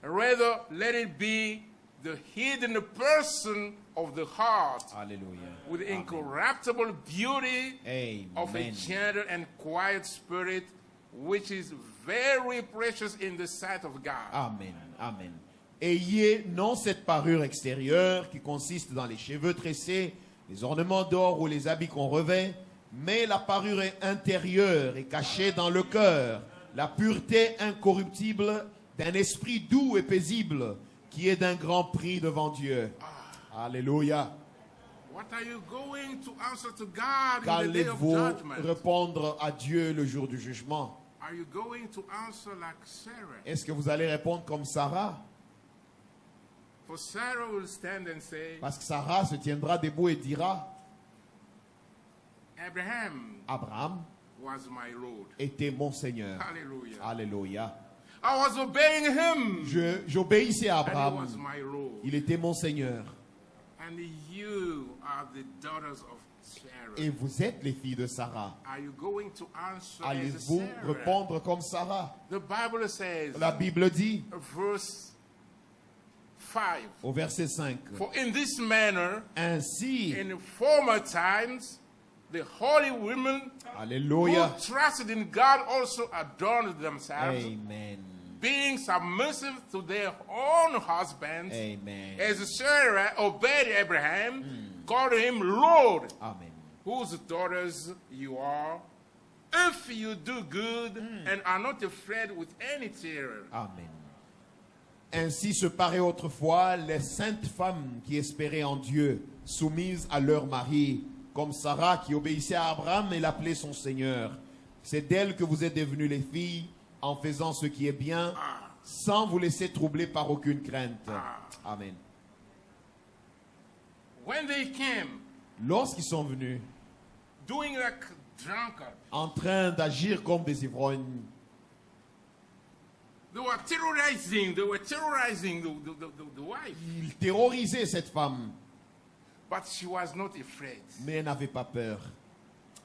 Rather, let it be the hidden person of the heart, alléluia, with incorruptible beauty of a Amen. gentle and quiet spirit, which is very precious in the sight of God. Amen, amen. Ayez non cette parure extérieure qui consiste dans les cheveux tressés, les ornements d'or ou les habits qu'on revêt, mais la parure intérieure est cachée dans le cœur, la pureté incorruptible d'un esprit doux et paisible qui est d'un grand prix devant Dieu. Alléluia. What are you going to answer to God in the day of Qu'allez-vous judgment? répondre à Dieu le jour du jugement? Are you going to answer like Sarah? Est-ce que vous allez répondre comme Sarah? For Sarah will stand and say, Parce que Sarah se tiendra debout et dira, Abraham Abraham was my Lord. était mon Seigneur. Hallelujah. Alléluia. I was obeying him. J'obéissais à And he Abraham. was my Lord. Il était mon Seigneur. And you are the daughters of Sarah. Et vous êtes les filles de Sarah. Are you going to answer as Allez-vous Sarah? répondre comme Sarah? The Bible says, La Bible dit verse 5, au verset 5, for in this manner, ainsi, in former times, the holy women alléluia, who trusted in God also adorned themselves, amen, being submissive to their own husbands, amen, as Sarah obeyed Abraham, called him Lord, amen. whose daughters you are, if you do good and are not afraid with any terror. Amen. Ainsi se paraît autrefois les saintes femmes qui espéraient en Dieu, soumises à leur mari, comme Sarah qui obéissait à Abraham et l'appelait son Seigneur. C'est d'elle que vous êtes devenues les filles en faisant ce qui est bien, sans vous laisser troubler par aucune crainte. Amen. When they came, Lorsqu'ils sont venus, doing like drunkards, en train d'agir comme des ivrognes, they were terrorizing the wife. ils terrorisaient cette femme, But she was not afraid. mais elle n'avait pas peur.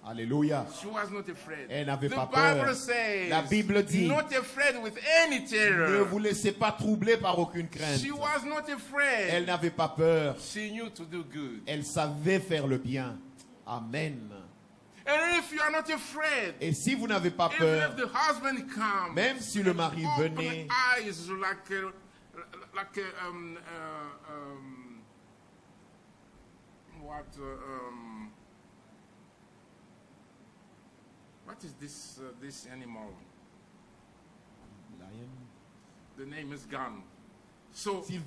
Alléluia. She was not afraid. Elle n'avait The pas peur. Bible says, La Bible dit, not afraid with any ne terror. vous laissez pas troubler par aucune crainte. She was not afraid. Elle n'avait pas peur. She knew to do good. Elle savait faire le bien. Amen. And if you are not afraid, Et si vous n'avez pas even peur, if the husband comes, même si le mari and open venait, eyes what is this animal? The name is gone. So s'il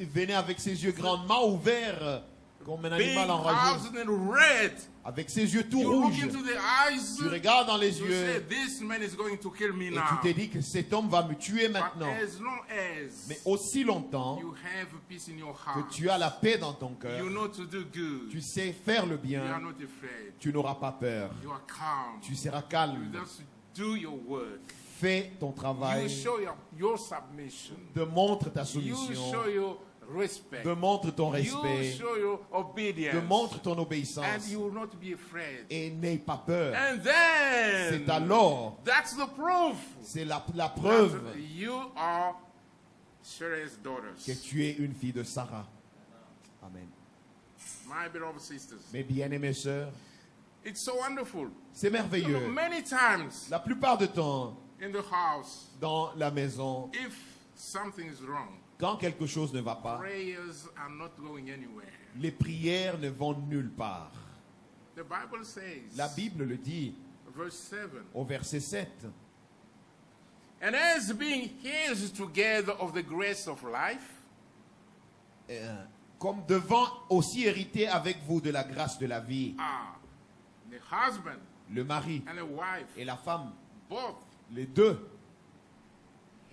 venait avec ses yeux grandement ouverts, comme un being animal enragé, housed in red, avec ses yeux tout you look rouges, into the eyes, tu regardes dans les you say, yeux this man is going to kill me et now. tu te dis que cet homme va me tuer But maintenant. as long as Mais aussi longtemps you have peace in your que heart, tu as la paix dans ton cœur, you know to do good, tu sais faire le you are bien, not afraid, tu n'auras pas peur. you are calm, Tu seras you calme. just do your work, Fais ton you travail. show your submission, Démontre ta you soumission. show your respect, Démontre ton you respect. show your obedience, Démontre ton and obéissance. you will not be afraid. Et n'aie pas peur. And then, C'est alors, that's the proof c'est la that preuve you are Sarah's daughters. que tu es une fille de Sarah. Amen. My beloved sisters, Mes bien-aimées sœurs, it's so wonderful. c'est You know, merveilleux. many times La plupart du temps, in the house, dans la maison, if something is wrong, quand quelque chose ne va pas, prayers are not going anywhere. les prières ne vont nulle part. The Bible says, La Bible le dit verse 7, au verset 7. and as being heirs together of the grace of life, Comme devant aussi hériter avec vous de la grâce de la vie, the husband le mari and the wife, et la femme, both les deux,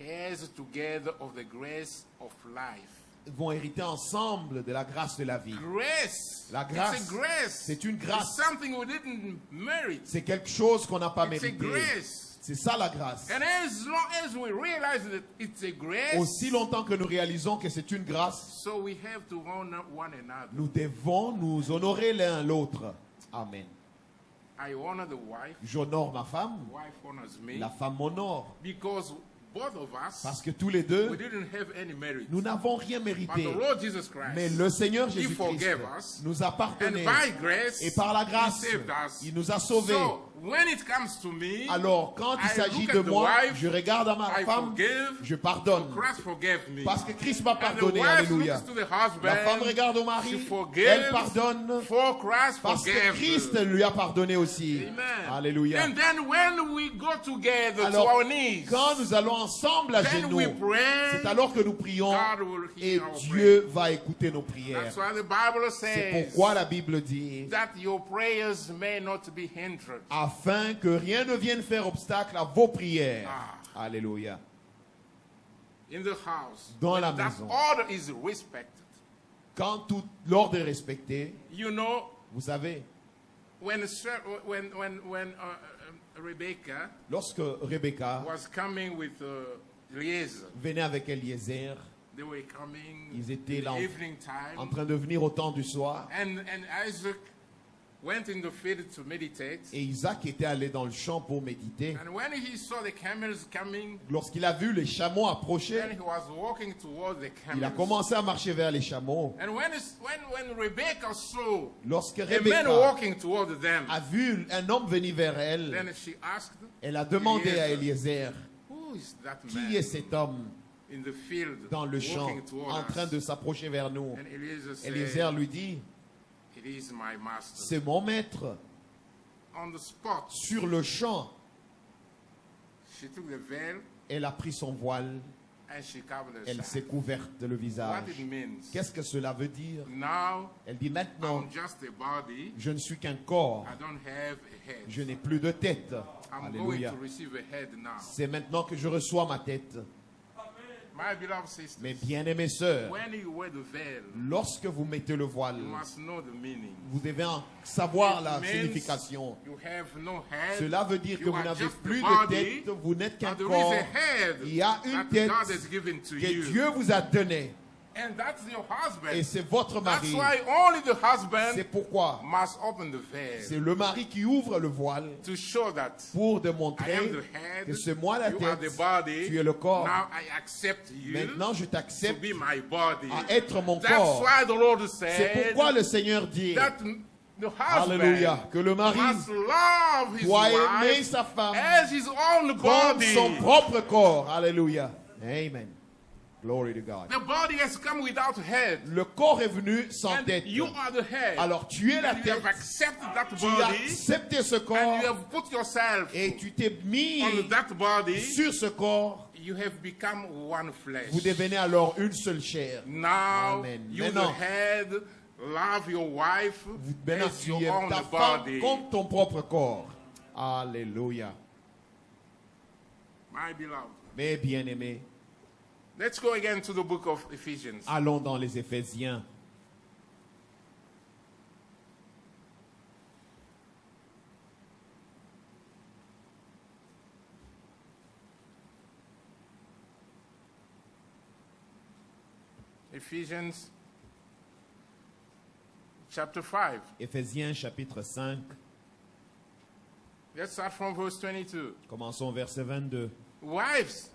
heirs together of the grace of life. vont hériter ensemble de la grâce de la vie. Grace. La grâce, It's a grace. c'est une grâce. It's something we didn't merit. C'est quelque chose qu'on n'a pas It's a mérité. grace. C'est ça la grâce. And as long as we realize that it's a grace, Aussi longtemps que nous réalisons que c'est une grâce, so we have to honor one another. nous devons nous honorer l'un l'autre. Amen. I honor the wife. J'honore ma femme, The wife honors me. la femme m'honore. Because both of us, Parce que tous les deux, we didn't have any merit. nous n'avons rien But mérité. the Lord Jesus Christ, Mais le Seigneur He Jésus-Christ forgave us. nous a and pardonné. by grace, Et par la grâce, He saved us. il nous a sauvés. So, when it comes to me, Alors, quand il I s'agit look de at the moi, wife, je regarde à ma I femme, forgive, je pardonne. Christ forgave me. Parce que Christ m'a And the pardonné. wife Alléluia. looks to the husband, La femme regarde au she mari, forgives, elle pardonne, for Christ parce que forgave. Christ lui a pardonné aussi. Amen. Alléluia. And then when we go together Alors, to our knees, quand nous allons ensemble à then genoux, we pray, c'est alors que nous prions God will et hear our Dieu va écouter nos prayer. prières. That's why the Bible C'est says pourquoi la Bible dit, that your prayers may not be hindered. afin que rien ne vienne faire obstacle à vos prières. Alléluia. In the house, Dans when la that maison. order is respected. Quand tout l'ordre est respecté, You know, vous savez, when Rebecca lorsque Rebecca was coming with Eliezer, venait avec Eliezer, they were coming ils étaient in là the evening time, en train de venir au temps du soir, and Isaac went in the field to meditate. et Isaac était allé dans le champ pour méditer. And when he saw the camels coming, Lorsqu'il a vu les chameaux then approcher, he was walking towards the il a camels. commencé à marcher vers les chameaux. And when Rebecca saw Lorsque a man Rebecca walking towards them, a vu un homme venir vers elle, then she asked, elle a demandé à Eliezer, "Who is that qui man est cet homme in the field dans le champ walking towards en train us?" de s'approcher vers nous? And Eliezer said, Eliezer lui dit, "It is my master." c'est mon maître. On the spot, Sur le champ, she took the veil elle a pris son voile And she covered Elle herself. s'est couverte le What visage. it means. Qu'est-ce que cela veut dire? Now, Elle dit maintenant, I'm just a body. je ne suis qu'un corps. I don't have a head. Je n'ai plus de tête. I'm going Alléluia. to receive a head now. C'est maintenant que je reçois ma tête. My beloved sisters, Mes bien-aimées sœurs, when you wear the veil, lorsque vous mettez le voile, you must know the meaning. vous devez en savoir la It means signification. You have no head. Cela veut dire que You vous are n'avez just plus the de body, tête, vous n'êtes qu'un but there corps is a head Il y a une that tête God has given to que you. Dieu vous a donnée. And that's your Et husband. c'est votre That's mari. why only the C'est husband pourquoi must open the veil c'est le mari qui ouvre le voile to show that pour I démontrer am the head, que c'est moi la you are tête, the body. tu es le corps. Now I accept you Maintenant, je to t'accepte be my body. à être mon That's corps. why the Lord C'est said pourquoi le Seigneur dit, that the husband Alléluia, que le mari must love his doit aimer wife sa femme as his own comme body. son propre corps. Alléluia. Amen. Glory to God. The body has come without head. Le corps est venu sans And tête. you are the head. Alors tu es la And you tête, have accepted that tu as body. accepté ce And you corps have put yourself et tu t'es mis on that body. sur ce corps. You have become one flesh. Vous devenez alors une seule chair. Now, Amen. you Maintenant, the head, love your wife Maintenant as tu your aimes own ta femme body. comme ton propre corps. Alléluia. My beloved. Mes bien-aimés, Let's go again to the book of Ephesians. allons dans les Éphésiens. Ephesians chapter 5. Éphésiens chapitre 5. Let's start from verse 22. Commençons verset 22. Wives,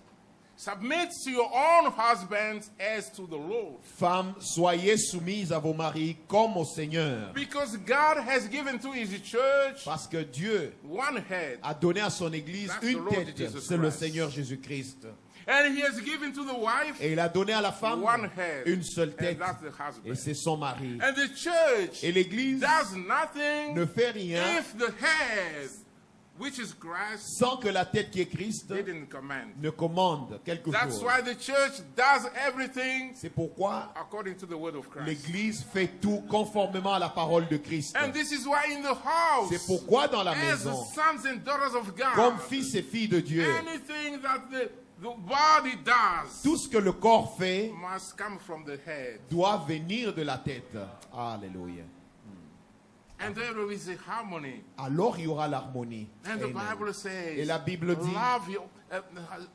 submit to your own husbands as to the Lord. Femmes, soyez soumises à vos maris comme au Seigneur. Because God has given to his church Parce que Dieu one head. a donné à son Église That's the une Lord tête. Jesus C'est le Christ. Seigneur Jésus-Christ. And he has given to the wife Et il a donné à la femme one head. une seule And tête. that's the Et husband. c'est son mari. And the church Et l'Église does nothing ne fait rien if the head, which is Christ, sans que la tête qui est Christ didn't command. ne commande quelque That's chose. why the church does everything C'est pourquoi according to the word of Christ. l'Église fait tout conformément à la parole de Christ. And this is why in the house, C'est pourquoi dans la as the maison, sons and daughters of God, comme fils et filles de Dieu, anything that the body does tout ce que le corps fait must come from the head. doit venir de la tête. Alléluia. And there is a harmony. Alors il y aura l'harmonie. And the Amen. Bible says, Et la Bible dit, love your,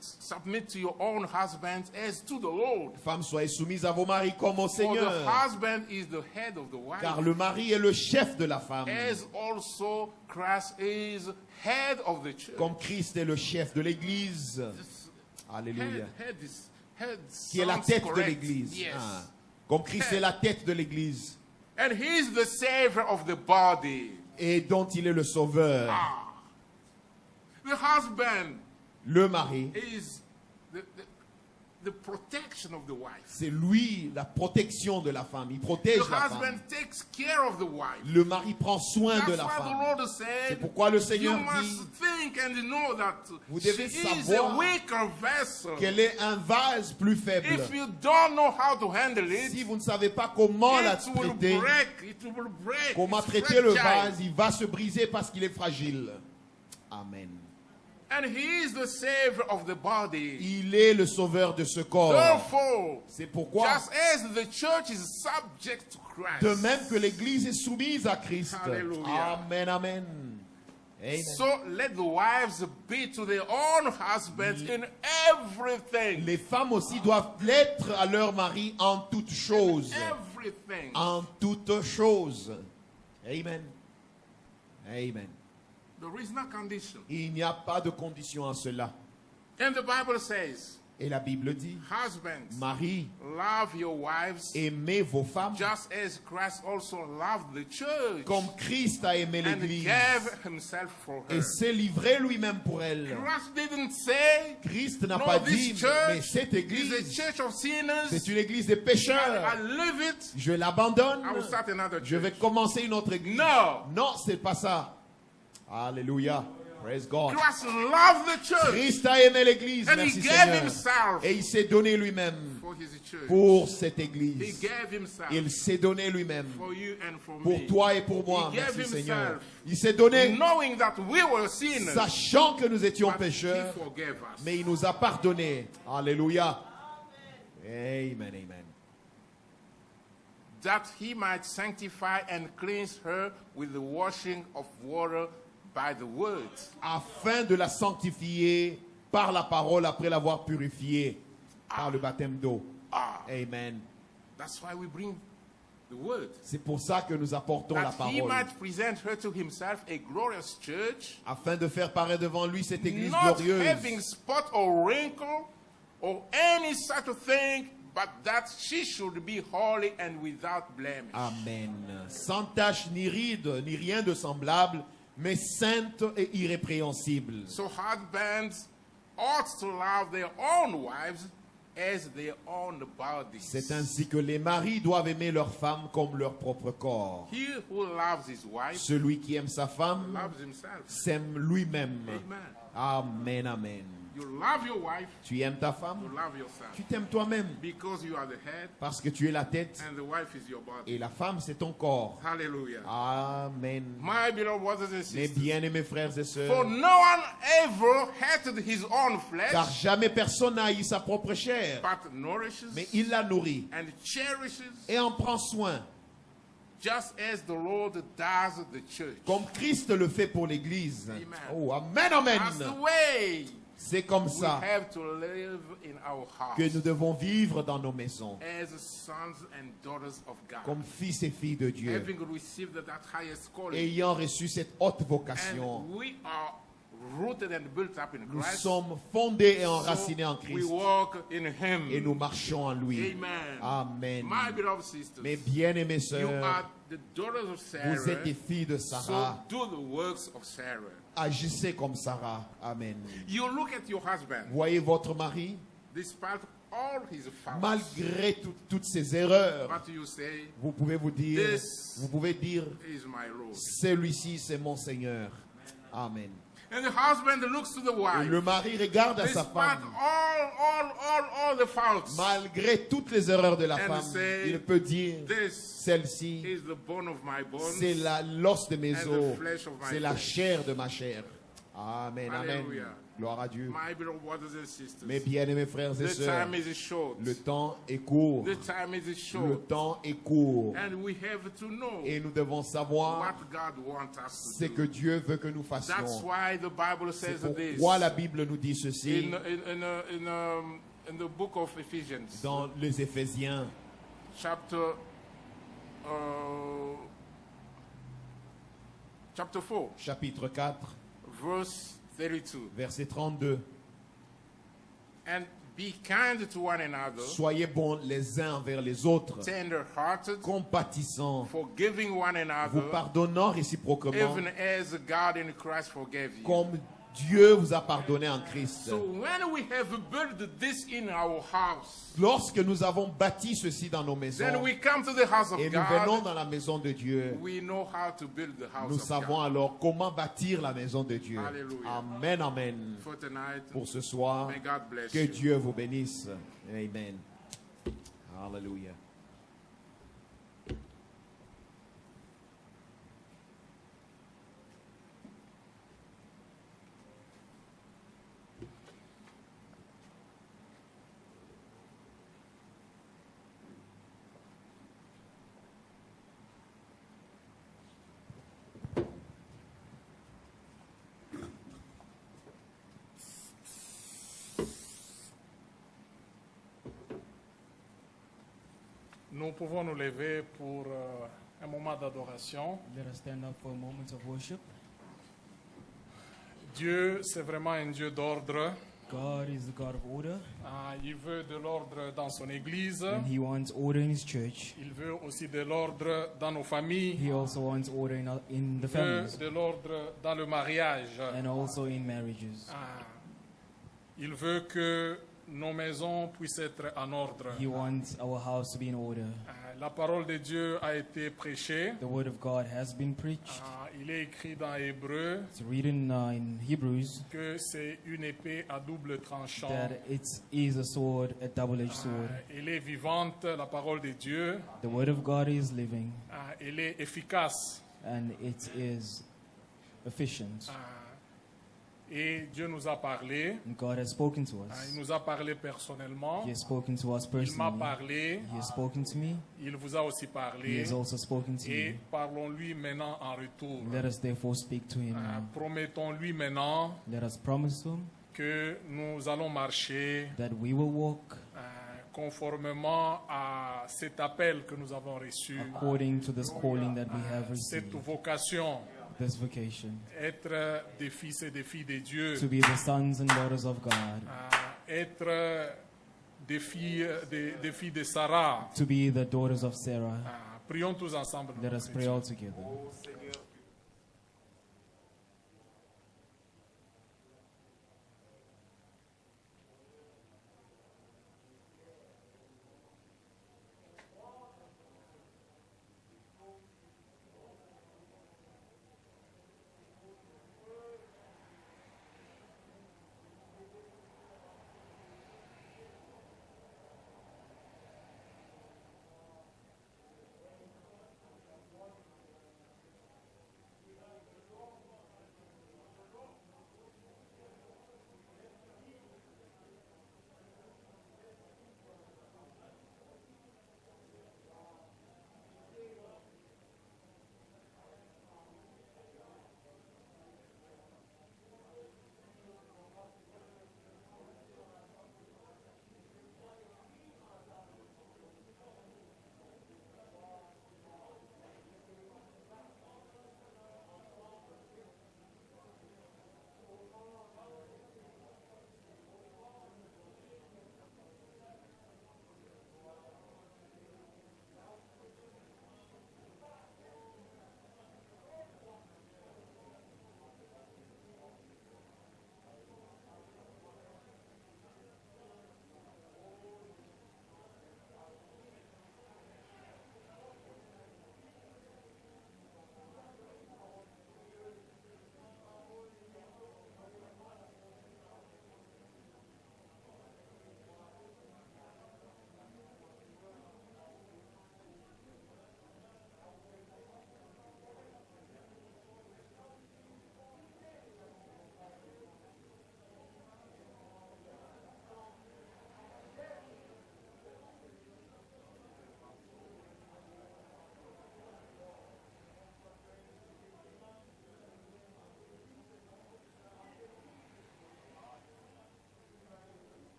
submit to your own husbands as to the Lord. femmes, soyez soumises à vos maris comme au For the Seigneur. husband is the head of the wife, Car le mari est le chef de la femme. as also Christ is head of the church. Comme Christ est le chef de l'Église. Alléluia. Head Qui est la sounds tête de correct. l'Église. Yes. Ah. Comme Christ est la tête de l'Église. And he's the savior of the body. Et dont il est le sauveur. The husband Le mari, is the protection of the wife. c'est lui la protection de la femme. Il protège The la husband femme. takes care of the wife. Le mari prend soin That's de la why the femme. Lord C'est said, pourquoi le you Seigneur must dit think and know that Vous she devez is a savoir weaker vessel. qu'elle est un vase plus faible. If you don't know how to handle Si it, vous ne savez pas comment la it will traiter, break. It will break. comment It's traiter le fragile. vase, il va se briser parce qu'il est fragile. Amen. And he is the savior of the body. Il est le sauveur de ce corps. Therefore, C'est pourquoi, just as the church is subject to Christ, de même que l'Église est soumise à Christ. Hallelujah. Amen, amen. Amen. so let the wives be to their own husbands in everything. Les femmes aussi doivent l'être à leur mari en toutes choses. Everything. En toutes choses. Amen. Amen. There is no condition. Il n'y a pas de condition à cela. And the Bible says, Et la Bible dit, husbands, Marie, love your wives aimez vos femmes just as Christ also loved the church comme Christ a aimé and l'Église gave himself for her. et s'est livré lui-même pour elle. Christ didn't say, Christ n'a no, pas this dit, mais church cette is a Église, church of sinners. c'est une Église des I pécheurs. leave it. Je l'abandonne. I will start another Je vais church. commencer une autre Église. No. Non, c'est pas ça. Alléluia. Praise God. Christ loved the church Christ a aimé l'église, and he merci gave Seigneur. himself Et il s'est donné lui-même for his church. pour cette He église. gave himself Il s'est donné lui-même for you and for pour me. toi et pour moi, He gave merci Seigneur. himself, Il s'est donné, knowing that we were sinners, sachant que nous étions but pécheurs, he forgave us. mais il nous a pardonné. Alléluia. Amen, amen. That he might sanctify and cleanse her with the washing of water by the word. Afin de la sanctifier par la parole après l'avoir purifiée par le baptême d'eau. Amen. That's why we bring the word. C'est pour ça que nous apportons la That he parole. might present her to himself a glorious church, Afin de faire paraître devant lui cette église not glorieuse. having spot or wrinkle or any such a thing, but that she should be holy and without blemish. Amen. Sans tache ni ride, ni rien de semblable, mais sainte et irrépréhensible. So husbands ought to love their own wives as their own bodies. C'est ainsi que les maris doivent aimer leur femme comme leur propre corps. He who loves his wife Celui qui aime sa femme loves himself. s'aime lui-même. Amen. Amen, amen. You love your wife, Tu aimes ta you femme, love yourself. tu t'aimes toi-même Because you are the head parce que tu es la tête and the wife is your body. et la femme c'est ton corps. Hallelujah. Amen. My beloved brothers and Mes sisters, bien-aimés frères et for sœurs, no one ever hated his own car flesh, jamais personne n'a haï sa propre chair, but nourishes mais il la nourrit and cherishes, et en prend soin, just as the Lord does the church. comme Christ le fait pour l'Église. Amen. Oh, amen, amen. That's the way C'est comme we ça have to live in our que hearts nous devons vivre dans nos maisons, as sons and daughters of God, comme fils et filles de Dieu, having received that highest calling. ayant reçu cette haute vocation. And we are rooted and built up in Nous Christ. sommes fondés et So enracinés en we Christ walk in Him. et nous marchons en lui. Amen. Amen. My beloved sisters, Mes bien-aimées you sœurs, are the daughters of Sarah. vous êtes des filles de So Sarah. do the works of Sarah. Agissez comme Sarah. Amen. You look at your husband, Voyez votre mari, despite all his faults. malgré toutes ses erreurs, What do you say? vous pouvez dire, Is my Lord. celui-ci c'est mon Seigneur. Amen. And the husband looks to the Et wife. le mari regarde à sa Despite femme, all the faults. malgré toutes les erreurs de la And femme, say, il peut dire, This celle-ci, is the bone of my bones. c'est l'os de mes and the os, flesh of my c'est la flesh. chair de ma chair. Amen, amen. Hallelujah. Gloire à Dieu. My beloved brothers and sisters, Mes bien-aimés frères et the sœurs, time is short. le temps est court. The time is Le short. temps est court. And we have to know Et nous devons savoir what God wants us ce to que do. Dieu veut que nous That's fassions. why the Bible C'est says this pourquoi la Bible nous dit ceci in the book of Ephesians, dans les Éphésiens, chapter 4, chapitre 4, verse 32. verset 32. And be kind to one another, Soyez bons les uns envers les autres, tender-hearted, compatissants, forgiving one vous another, pardonnant réciproquement, even as God in Christ forgave you. comme Dieu vous a pardonné en Christ. So when we have built this in our house, Lorsque nous avons bâti ceci dans nos then maisons we come to the house of et nous venons God, dans la maison de Dieu, we know how to build the house nous of savons God. alors comment bâtir la maison de Dieu. Alléluia. Amen, amen. For tonight, Pour ce soir, may God bless que you. Dieu vous bénisse. Amen. Hallelujah. Nous pouvons nous lever pour un moment d'adoration. Let us stand up for a moment of worship. Dieu, c'est vraiment un Dieu d'ordre. God is the God of order, Il veut de l'ordre dans son Église. and He wants order in His church. Il veut aussi de l'ordre dans nos familles. He also wants order in the Il veut families de l'ordre dans le mariage. and also in marriages. Il veut que nos maisons puissent être en ordre. He wants our house to be in order. La parole de Dieu a été prêchée. The word of God has been preached. Il est écrit dans Hébreu It's written in Hebrews que c'est une épée à double tranchant. that it is a sword, a double-edged sword. Elle est vivante, la parole de Dieu. The word of God is living Elle est efficace. and it is efficient. Et Dieu nous a parlé. And God has spoken to Il us. nous a parlé personnellement. He has spoken to us Il m'a personally. parlé. He has spoken to me. Il vous a aussi He parlé. has also spoken to Et you. parlons-lui maintenant en retour. Let us therefore speak to him now. Promettons-lui maintenant Let us promise him que nous allons marcher that we will walk conformément à cet appel que nous avons reçu, according to this calling that we have cette received, vocation, this vocation, être des fils et des filles de Dieu, to be the sons and daughters of God, être des filles de Sarah. to be the daughters of Sarah. Prions tous ensemble. Let us pray all together.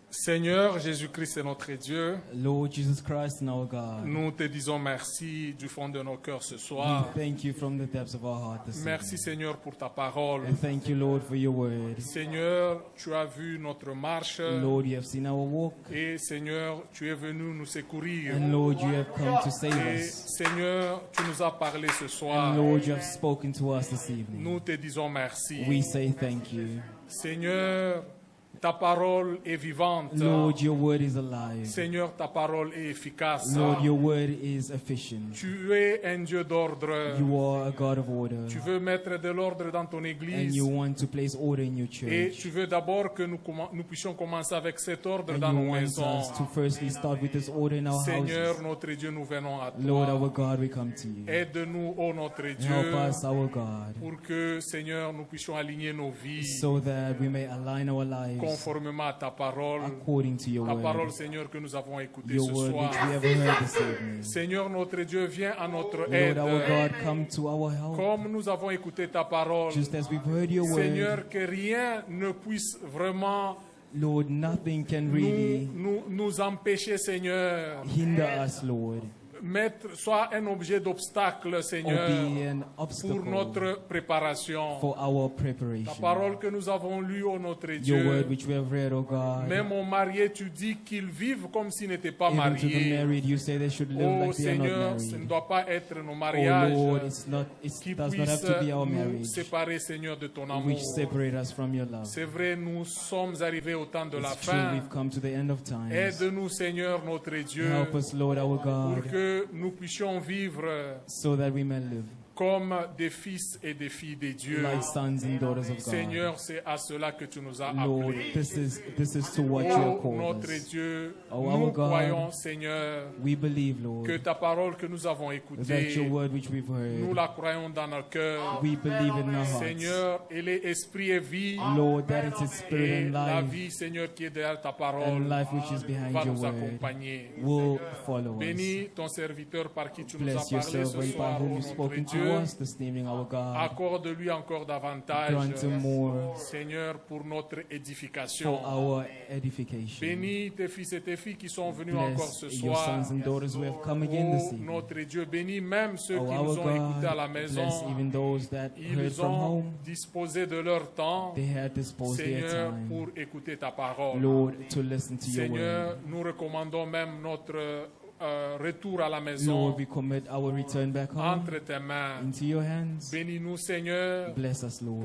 Seigneur Jésus-Christ est notre Dieu. Lord Jesus Christ and our God, Nous te disons merci du fond de nos cœurs ce we soir. thank you from the depths of our heart this Merci evening. Seigneur pour ta parole. And thank you, Lord, for your word. Seigneur, tu as vu notre marche Lord, you have seen our walk. et Seigneur, tu es venu nous secourir. And Lord, you have come to save Et us. Seigneur, tu nous as parlé ce soir. And Lord, you have spoken to us this evening. Nous te disons merci. We say thank you. Seigneur, ta parole est vivante. Lord, your word is alive. Seigneur, ta parole est efficace. Lord, your word is efficient. Tu es un Dieu d'ordre. You are a God of order. Tu veux mettre de l'ordre dans ton And église. you want to place order in your Et church. tu veux d'abord que nous puissions commencer avec cet ordre And dans you nos want maisons. us to firstly start with this order in our Seigneur, houses. notre Dieu, nous venons à Lord, our toi. God, we come to you. Aide-nous, ô notre Help Dieu, us, our God, pour que, Seigneur, nous puissions aligner nos vies so that we may align our lives conformément à ta parole. according to your La parole, word. Seigneur, que nous avons écoutée Your ce word soir. which we have heard this evening. Seigneur, notre Dieu, viens à notre Lord, aide. our God, come to our help. Comme nous avons écouté ta parole, Just as we've heard your word, Seigneur, que rien ne puisse vraiment Lord, nothing can really nous empêcher, Seigneur, hinder us, Lord, soit un objet d'obstacle, or Seigneur, be an pour obstacle notre préparation. for our Ta preparation. parole que nous avons lue, ô notre Your word Dieu, which we have read, O God, même aux mariés, tu dis qu'ils vivent comme s'ils n'étaient pas even to the mariés. married, you say they should live Oh like they are not Seigneur, ce ne married. doit pas être nos Oh mariages Lord, it qui does not have puissent to be our nous marriage séparer, Seigneur, de ton amour. which separate us from your love. C'est vrai, nous sommes arrivés au temps de la It's true, fin. we've come to the end of times. Aide-nous, Seigneur, notre Dieu, Help us, Lord, our pour God, que nous puissions vivre so that we may live comme des fils et des filles de Dieu. like sons and daughters of God. Seigneur, c'est à cela que tu nous as Lord, appelés. this is to what you have Oh, called notre us. Dieu, Oh, nous our God, croyons, Seigneur, We believe, que Lord, ta parole que nous avons that écoutée, your word which we've nous heard, la croyons dans nos cœurs. we believe in our hearts. Seigneur, elle est esprit et vie. Lord, that it's a spirit Et and la life, vie, Seigneur, qui est derrière ta and parole, life which is behind va your nous word accompagner. will follow us. Bénis ton serviteur par qui tu nous as Bless your parlé ce servant by soir, whom ô you've notre spoken to Dieu. us this evening, our God. Accorde-lui encore davantage, Grant him more Seigneur, pour notre for édification. our edification. Bénis tes fils et tes filles qui sont venus encore ce Bless your soir. sons and daughters who have come again this Oh, evening. notre Dieu, bénis même ceux Oh, qui our nous ont écoutés à God, la maison. bless even those that heard Ils from ont home. disposé de leur temps, They had disposed their Seigneur, time, pour écouter ta parole. Lord, to listen to your Seigneur, word. nous recommandons même notre retour à la maison Lord, we commit our return back home entre tes mains. into your hands. Bénis-nous, Seigneur. Bless us, Lord.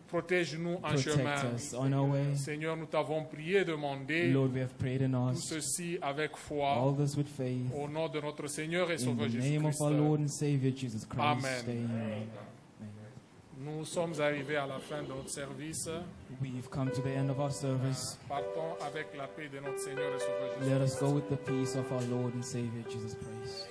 Protège-nous en Protect chemin. us on our way. Seigneur, nous t'avons prié, demandé Lord, we have prayed and tout asked ceci avec foi all this with faith. au nom de notre Seigneur et In Sauveur the Jésus name of Christ. our Lord and Savior Jesus Christ. Amen. Amen. Nous sommes arrivés à la fin de notre service. We've come to the end of our service. Partons avec la paix de notre Seigneur et Sauveur Jésus Let us Christ. go with the peace of our Lord and Savior Jesus Christ.